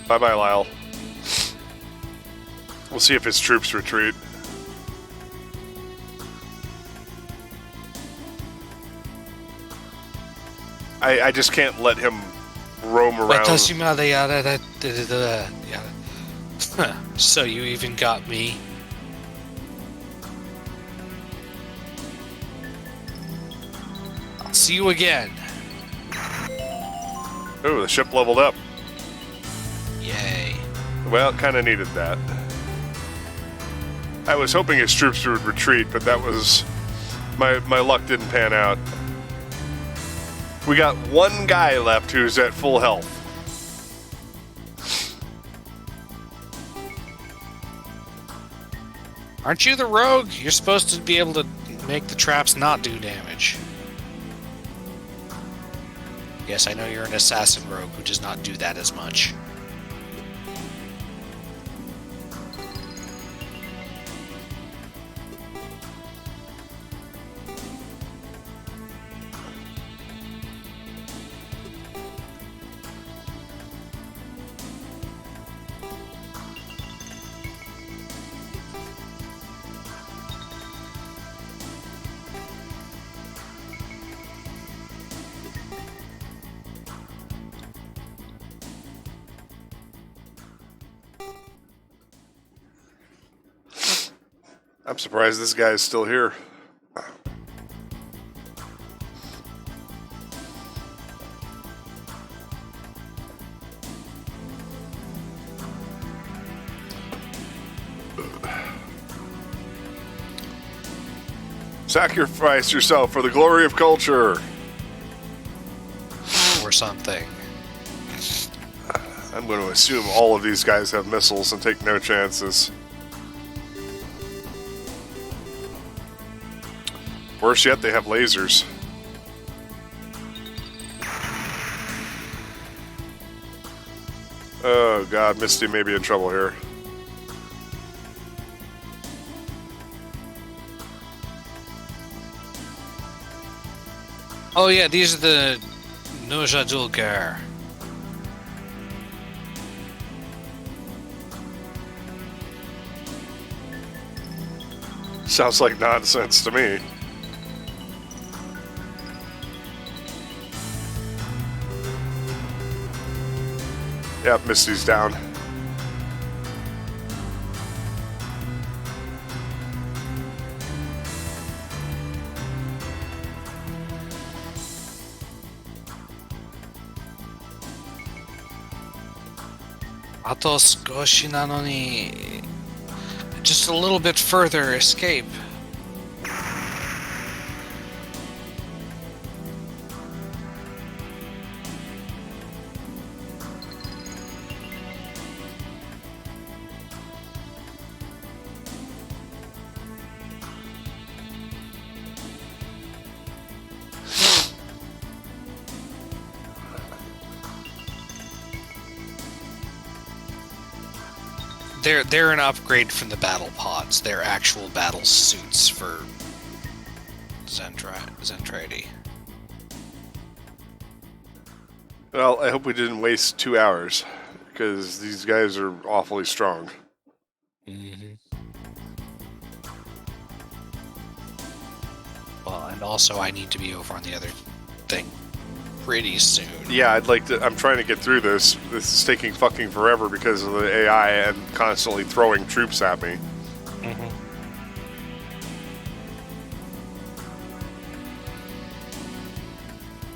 Bye-bye, Lyle. We'll see if his troops retreat. I just can't let him roam around. So you even got me. see you again. Oh, the ship leveled up. Yay. Well, kind of needed that. I was hoping his troops would retreat, but that was... My luck didn't pan out. We got one guy left who's at full health. Aren't you the rogue? You're supposed to be able to make the traps not do damage. Yes, I know you're an assassin rogue who does not do that as much. I'm surprised this guy is still here. Sacrifice yourself for the glory of culture. Or something. I'm going to assume all of these guys have missiles and take no chances. Worse yet, they have lasers. Oh god, Misty may be in trouble here. Oh yeah, these are the Noja Dulgar. Sounds like nonsense to me. Yep, Misty's down. Ato skoshi nano ni. Just a little bit further escape. They're an upgrade from the battle pods. They're actual battle suits for Zentradi. Well, I hope we didn't waste 2 hours, because these guys are awfully strong. Mm-hmm. Well, and also I need to be over on the other thing pretty soon. Yeah, I'd like to. I'm trying to get through this. This is taking fucking forever because of the AI and constantly throwing troops at me. Mm-hmm.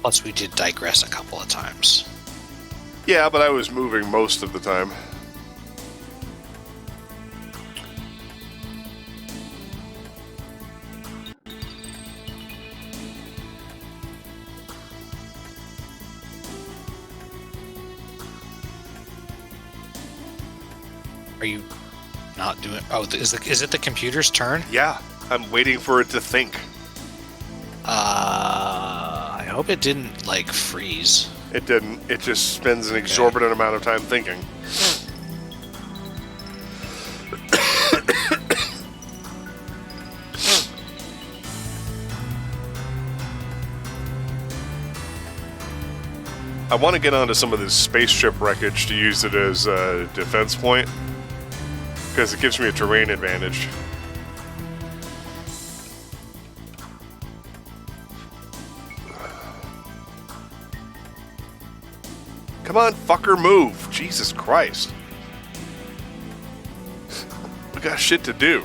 Plus, we did digress a couple of times. Yeah, but I was moving most of the time. Are you not doing? Oh, is it the computer's turn? Yeah, I'm waiting for it to think. I hope it didn't like freeze. It didn't. It just spends an exorbitant amount of time thinking. I want to get onto some of this spaceship wreckage to use it as a defense point, because it gives me a terrain advantage. Come on, fucker, move! Jesus Christ. We got shit to do.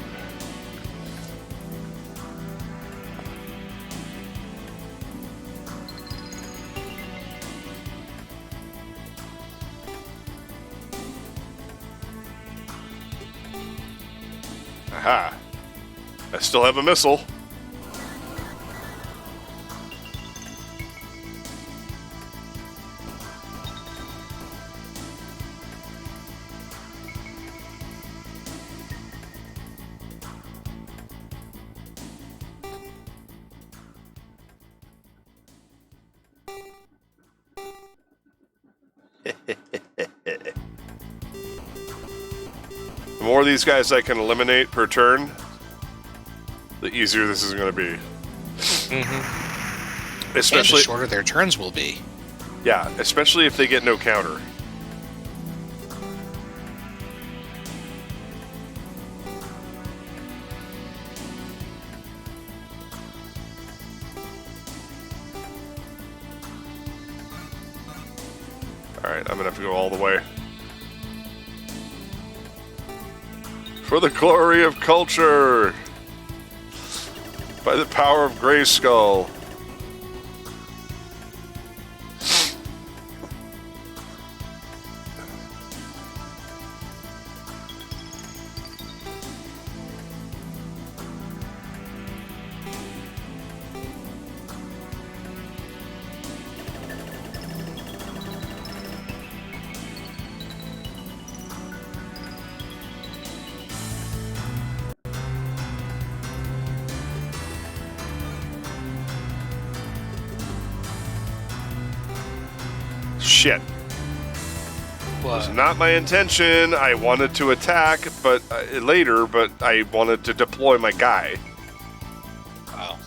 Aha. I still have a missile. The more of these guys I can eliminate per turn, the easier this is going to be. Mm-hmm. Especially, and the shorter their turns will be. yeah, especially if they get no counter. Alright, I'm going to have to go all the way. For the glory of culture! By the power of Grayskull. Shit. What? It was not my intention. I wanted to attack, but later, but I wanted to deploy my guy. Oh.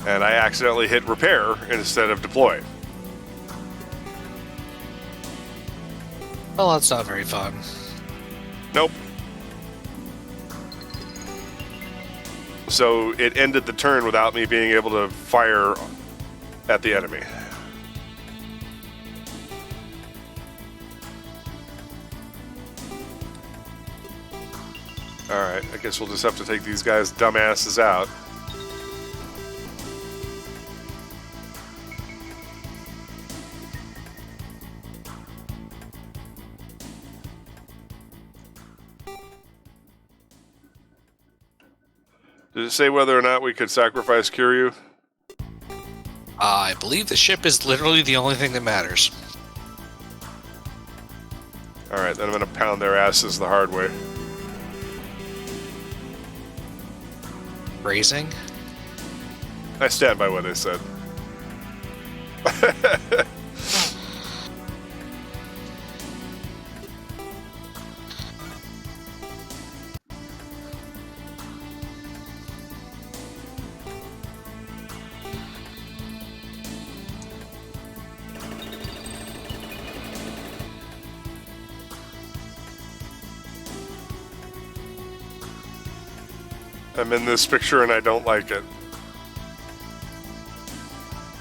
And I accidentally hit repair instead of deploy. Well, that's not very fun. Nope. So it ended the turn without me being able to fire at the enemy. Alright, I guess we'll just have to take these guys' dumbasses out. Did it say whether or not we could sacrifice Kiryu? I believe the ship is literally the only thing that matters. Alright, then I'm going to pound their asses the hard way. Raising? I stand by what I said. I'm in this picture and I don't like it.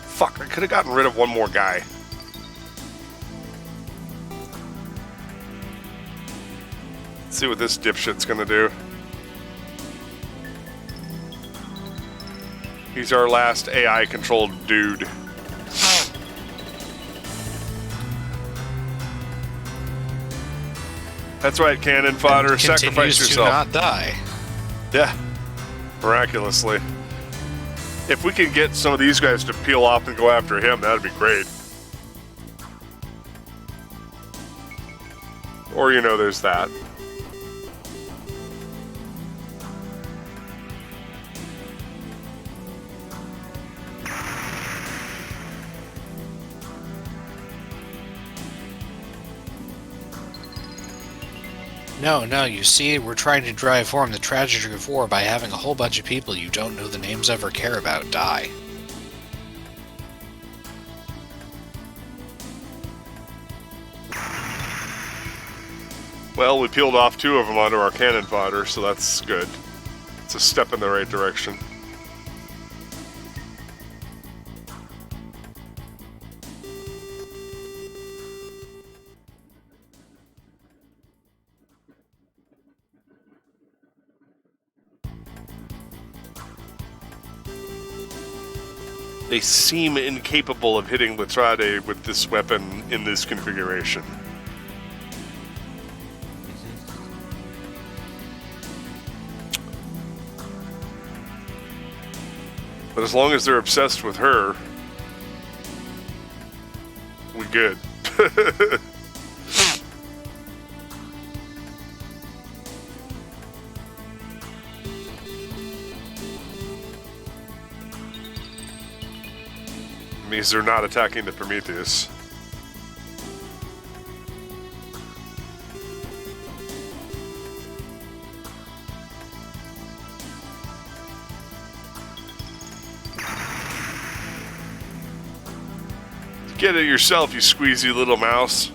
Fuck, I could have gotten rid of one more guy. Let's see what this dipshit's gonna do. He's our last AI-controlled dude. That's right, cannon fodder. Sacrifice yourself. To not die. Yeah, miraculously. If we can get some of these guys to peel off and go after him, that'd be great. Or, you know, there's that. No, you see, we're trying to drive home the tragedy of war by having a whole bunch of people you don't know the names of or care about die. Well, we peeled off 2 of them onto our cannon fodder, so that's good. It's a step in the right direction. They seem incapable of hitting Latrade with this weapon in this configuration. But as long as they're obsessed with her, we good. Means they're not attacking the Prometheus. Get it yourself, you squeezy little mouse.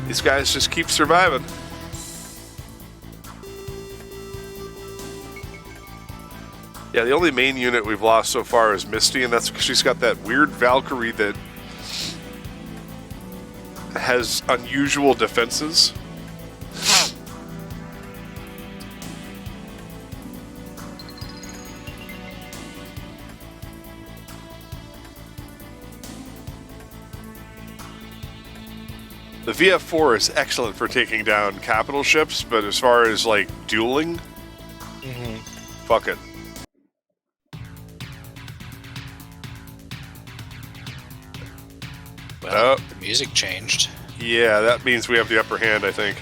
These guys just keep surviving. Yeah, the only main unit we've lost so far is Misty, and that's because she's got that weird Valkyrie that has unusual defenses. The VF-4 is excellent for taking down capital ships, but as far as, like, dueling, fuck it. Well, the music changed. Yeah, that means we have the upper hand, I think.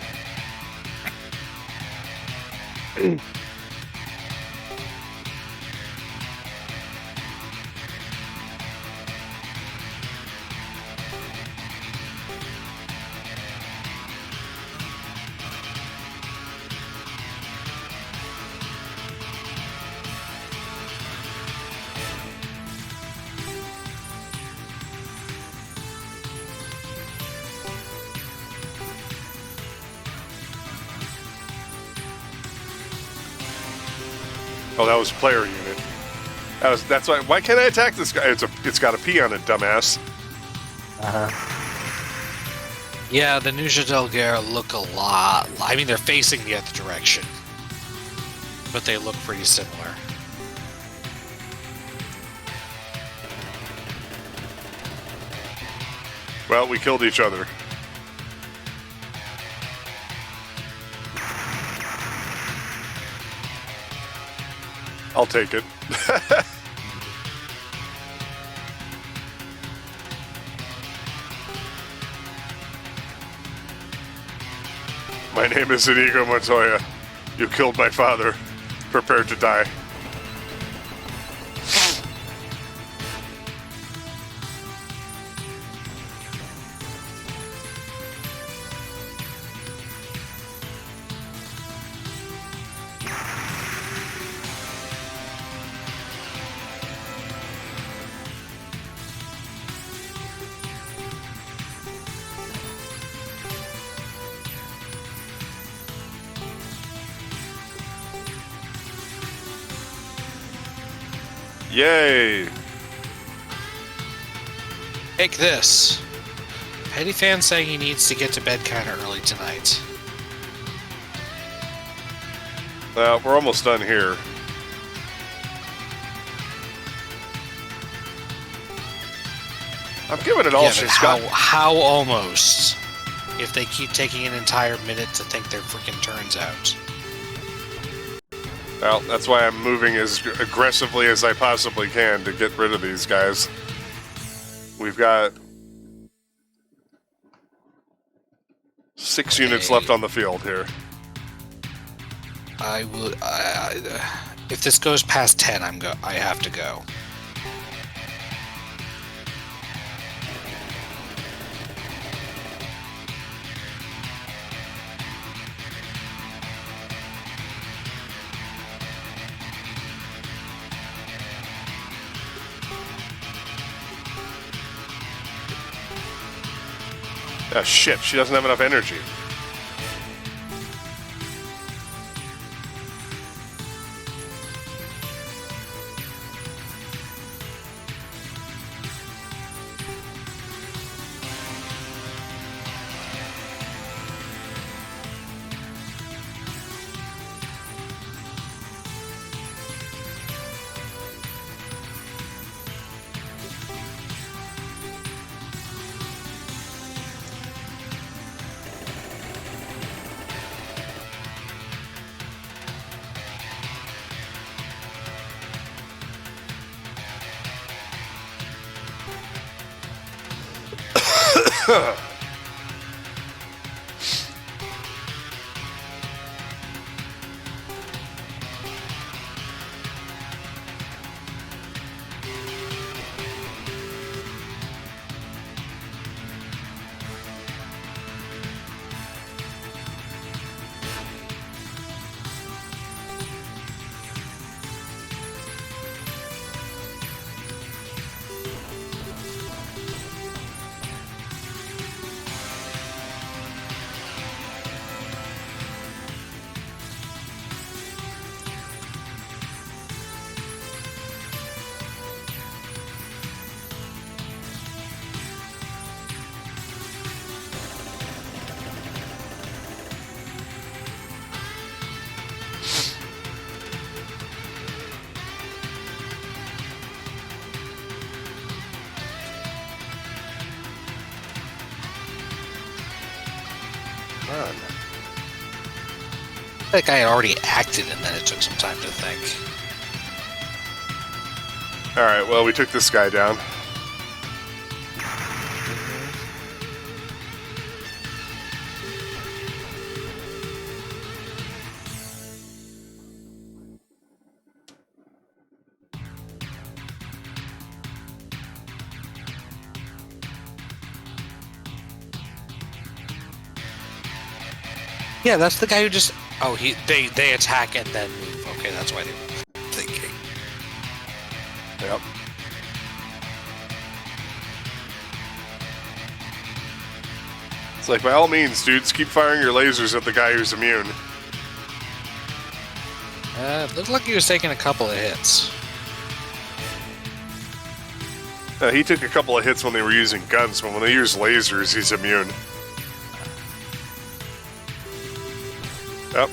Oh, that was player unit. That's why. Why can't I attack this guy? It's got a P on it, dumbass. Yeah, the Nuja del Guerra look a lot. I mean, they're facing the other direction, but they look pretty similar. Well, we killed each other. I'll take it. My name is Inigo Montoya. You killed my father. Prepare to die. Yay! Take this. Petty fan saying he needs to get to bed kind of early tonight. Well, we're almost done here. I'm giving it all she's got. How almost? If they keep taking an entire minute to think their freaking turns out. Well, that's why I'm moving as aggressively as I possibly can to get rid of these guys. We've got 6 units left on the field here. I would. If this goes past 10, I have to go. Ah, shit, she doesn't have enough energy. Run. That guy had already acted, and then it took some time to think. Alright, well, we took this guy down. Yeah, that's the guy who just... Oh, they attack and then move. Okay, that's why they were thinking. Yep. It's like, by all means, dudes, keep firing your lasers at the guy who's immune. Looked like he was taking a couple of hits. He took a couple of hits when they were using guns, but when they use lasers, he's immune. Yep.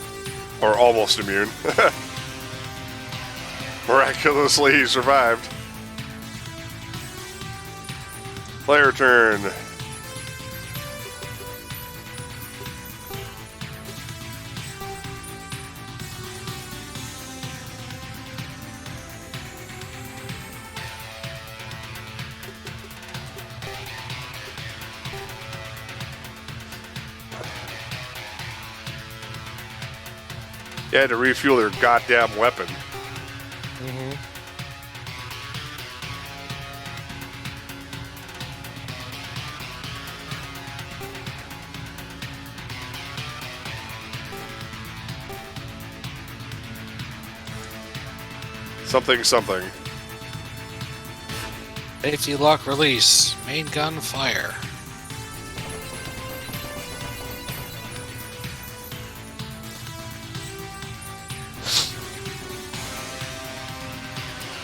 Or almost immune. Miraculously, he survived. Player turn. You had to refuel their goddamn weapon. Mm-hmm. Something, something. Safety lock release. Main gun fire.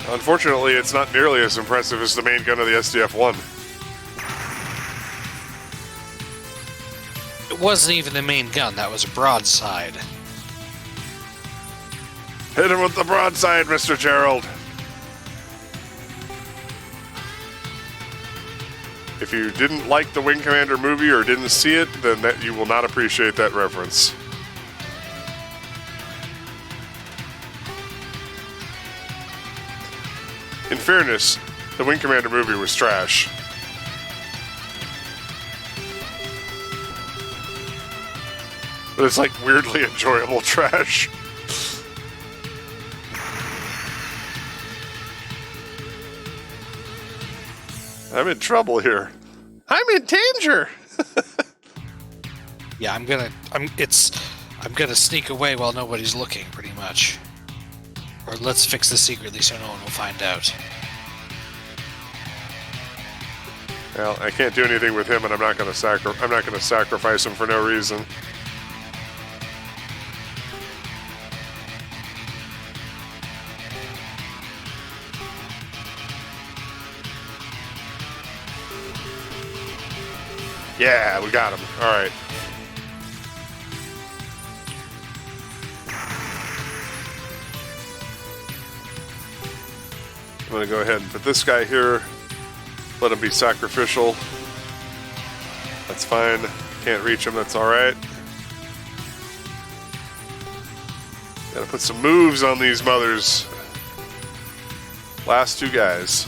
Unfortunately, it's not nearly as impressive as the main gun of the SDF-1. It wasn't even the main gun, that was a broadside. Hit him with the broadside, Mr. Gerald. If you didn't like the Wing Commander movie or didn't see it, then you will not appreciate that reference. In fairness, the Wing Commander movie was trash. But it's like weirdly enjoyable trash. I'm in trouble here. I'm in danger. Yeah, I'm gonna sneak away while nobody's looking, pretty much. Or let's fix this secretly so no one will find out. Well, I can't do anything with him, and I'm not going to sacrifice him for no reason. Yeah, we got him. All right. I'm going to go ahead and put this guy here. Let him be sacrificial. That's fine. Can't reach him. That's all right. Got to put some moves on these mothers. Last two guys.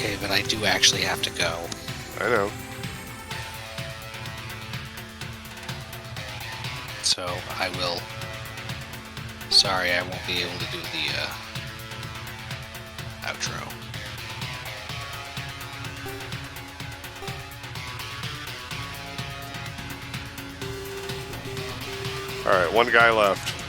Okay, but I do actually have to go. I know. So I will. Sorry, I won't be able to do the outro. All right, one guy left.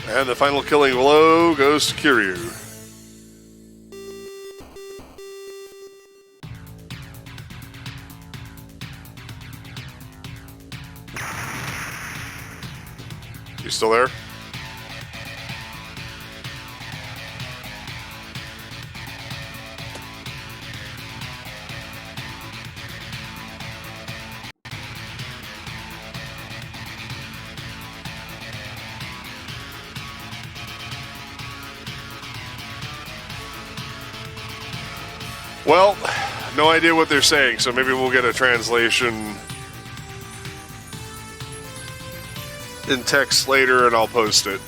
And the final killing blow goes to Kiryu. You still there? Well, no idea what they're saying, so maybe we'll get a translation in text later and I'll post it.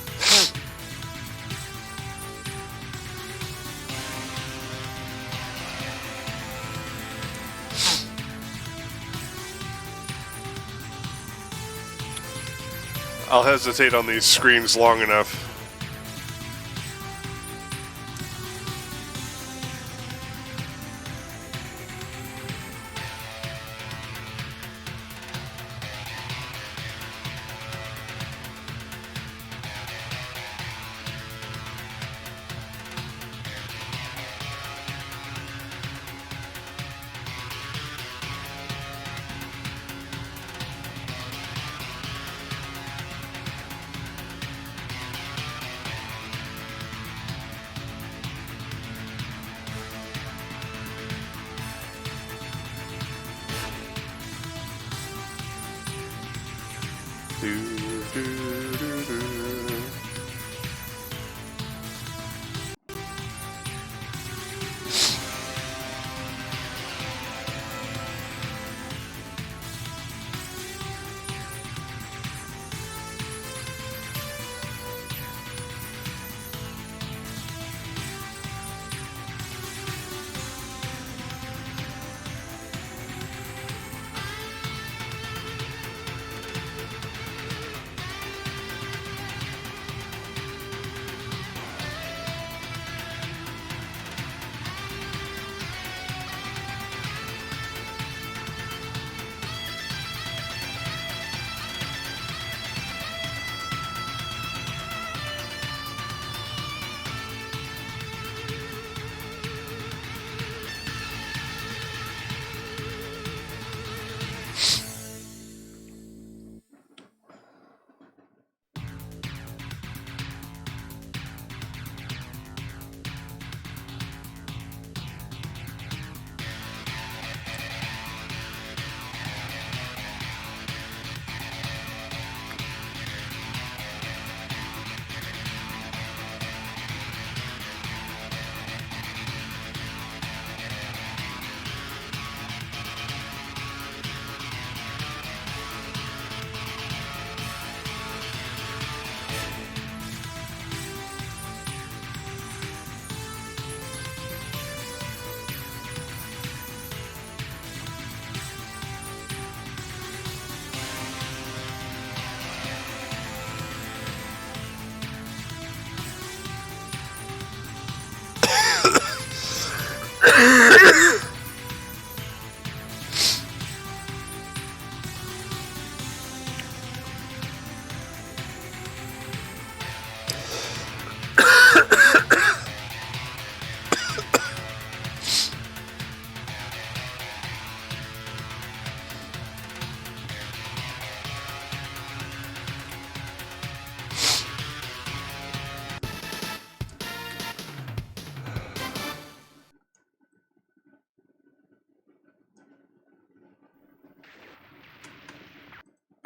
I'll hesitate on these screens long enough.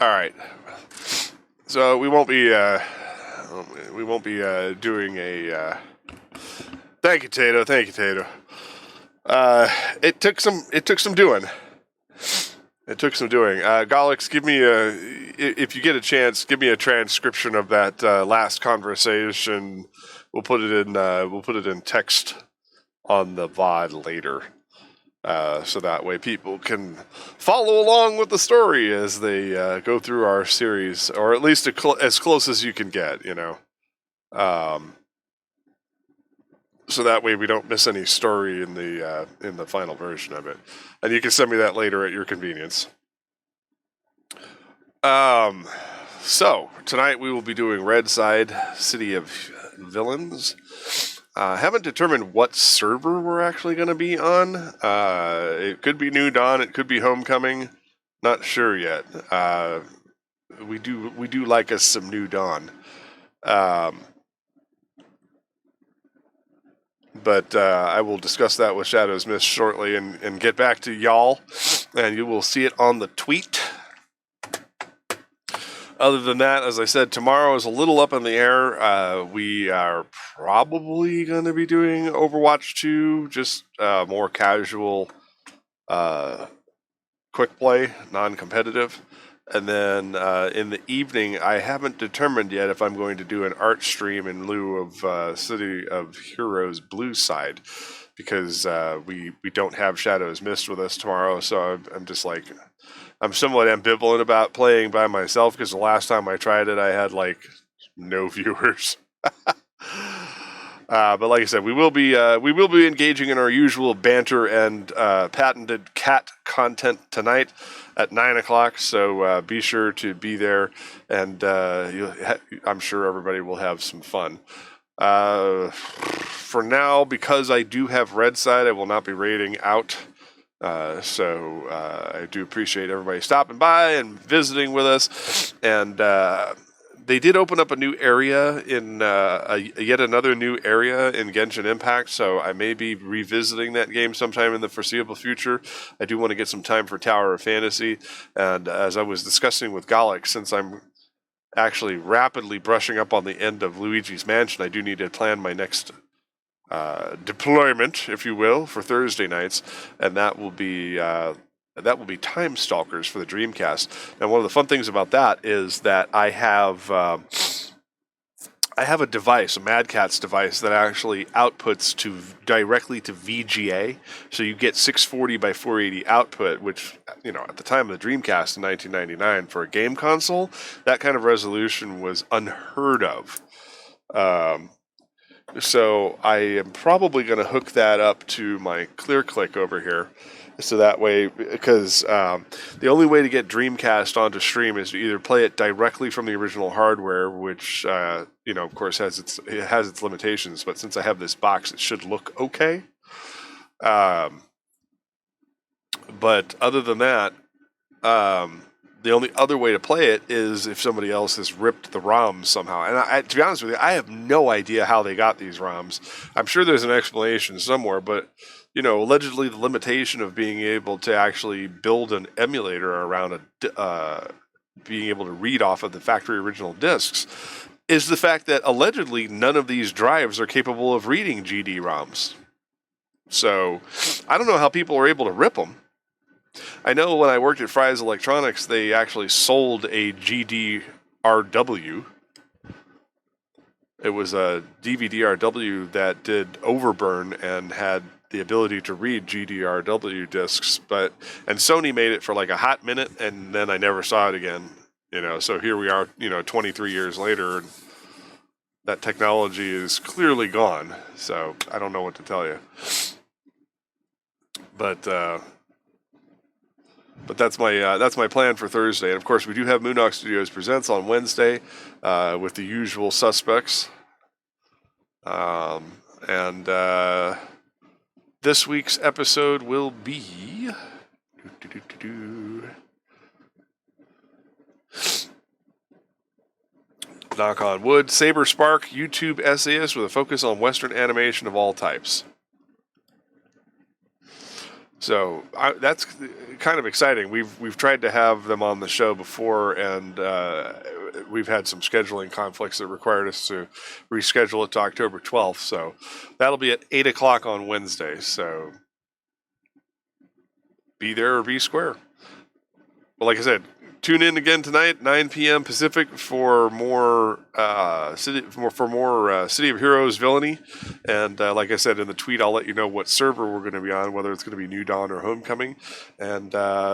All right. So we won't be doing a. Thank you, Tato. Thank you, Tato. It took some doing. It took some doing. Golix, give me if you get a chance, give me a transcription of that last conversation. We'll put it in text on the VOD later, so that way people can follow along with the story as they go through our series, or at least as close as you can get. So that way we don't miss any story in the final version of it, and you can send me that later at your convenience. So tonight we will be doing Red Side, City of Villains. Haven't determined what server we're actually going to be on. It could be New Dawn, it could be Homecoming. Not sure yet. We do like us some New Dawn. But I will discuss that with Shadow's Mist shortly and get back to y'all, and you will see it on the tweet. Other than that, as I said, tomorrow is a little up in the air. We are probably going to be doing Overwatch 2, just more casual, quick play, non-competitive. And then in the evening, I haven't determined yet if I'm going to do an art stream in lieu of City of Heroes Blue Side, because we don't have Shadow's Mist with us tomorrow. So I'm just like, I'm somewhat ambivalent about playing by myself, because the last time I tried it, I had like no viewers. But like I said, we will be engaging in our usual banter and patented cat content tonight at 9 o'clock. So be sure to be there, and I'm sure everybody will have some fun. For now, because I do have Red Side, I will not be raiding out. So I do appreciate everybody stopping by and visiting with us. And they did open up a new area in yet another new area in Genshin Impact, so I may be revisiting that game sometime in the foreseeable future. I do want to get some time for Tower of Fantasy, and as I was discussing with Gallic, since I'm actually rapidly brushing up on the end of Luigi's Mansion, I do need to plan my next deployment, if you will, for Thursday nights, and that will be Time Stalkers for the Dreamcast. Now, one of the fun things about that is that I have a device, a Mad Catz device, that actually outputs directly to VGA. So you get 640 by 480 output, which, at the time of the Dreamcast in 1999 for a game console, that kind of resolution was unheard of. So I am probably going to hook that up to my ClearClick over here. So that way, because the only way to get Dreamcast onto stream is to either play it directly from the original hardware, which of course has its limitations. But since I have this box, it should look okay. But other than that, the only other way to play it is if somebody else has ripped the ROMs somehow. And to be honest with you, I have no idea how they got these ROMs. I'm sure there's an explanation somewhere, but allegedly the limitation of being able to actually build an emulator around being able to read off of the factory original discs is the fact that allegedly none of these drives are capable of reading GD-ROMs. So I don't know how people are able to rip them. I know when I worked at Fry's Electronics, they actually sold a GD-RW. It was a DVD-RW that did overburn and had the ability to read GD-RW discs, and Sony made it for like a hot minute, and then I never saw it again. So here we are, 23 years later, and that technology is clearly gone. So I don't know what to tell you. But that's my plan for Thursday. And of course, we do have Moondog Studios Presents on Wednesday with the usual suspects. And this week's episode will be knock on wood, Saber Spark, YouTube essayist with a focus on Western animation of all types. So that's kind of exciting. We've tried to have them on the show before, and we've had some scheduling conflicts that required us to reschedule it to October 12th. So that'll be at 8 o'clock on Wednesday. So be there or be square. Well, like I said, tune in again tonight, 9 p.m. Pacific, for more City of Heroes villainy. And like I said in the tweet, I'll let you know what server we're going to be on, whether it's going to be New Dawn or Homecoming. And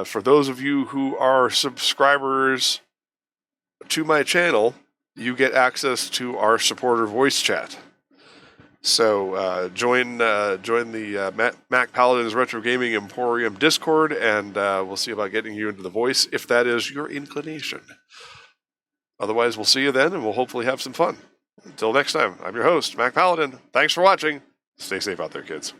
for those of you who are subscribers to my channel, you get access to our supporter voice chat. So join the Mac Paladin's Retro Gaming Emporium Discord, and we'll see about getting you into the voice if that is your inclination. Otherwise, we'll see you then, and we'll hopefully have some fun. Until next time, I'm your host, Mac Paladin. Thanks for watching. Stay safe out there, kids.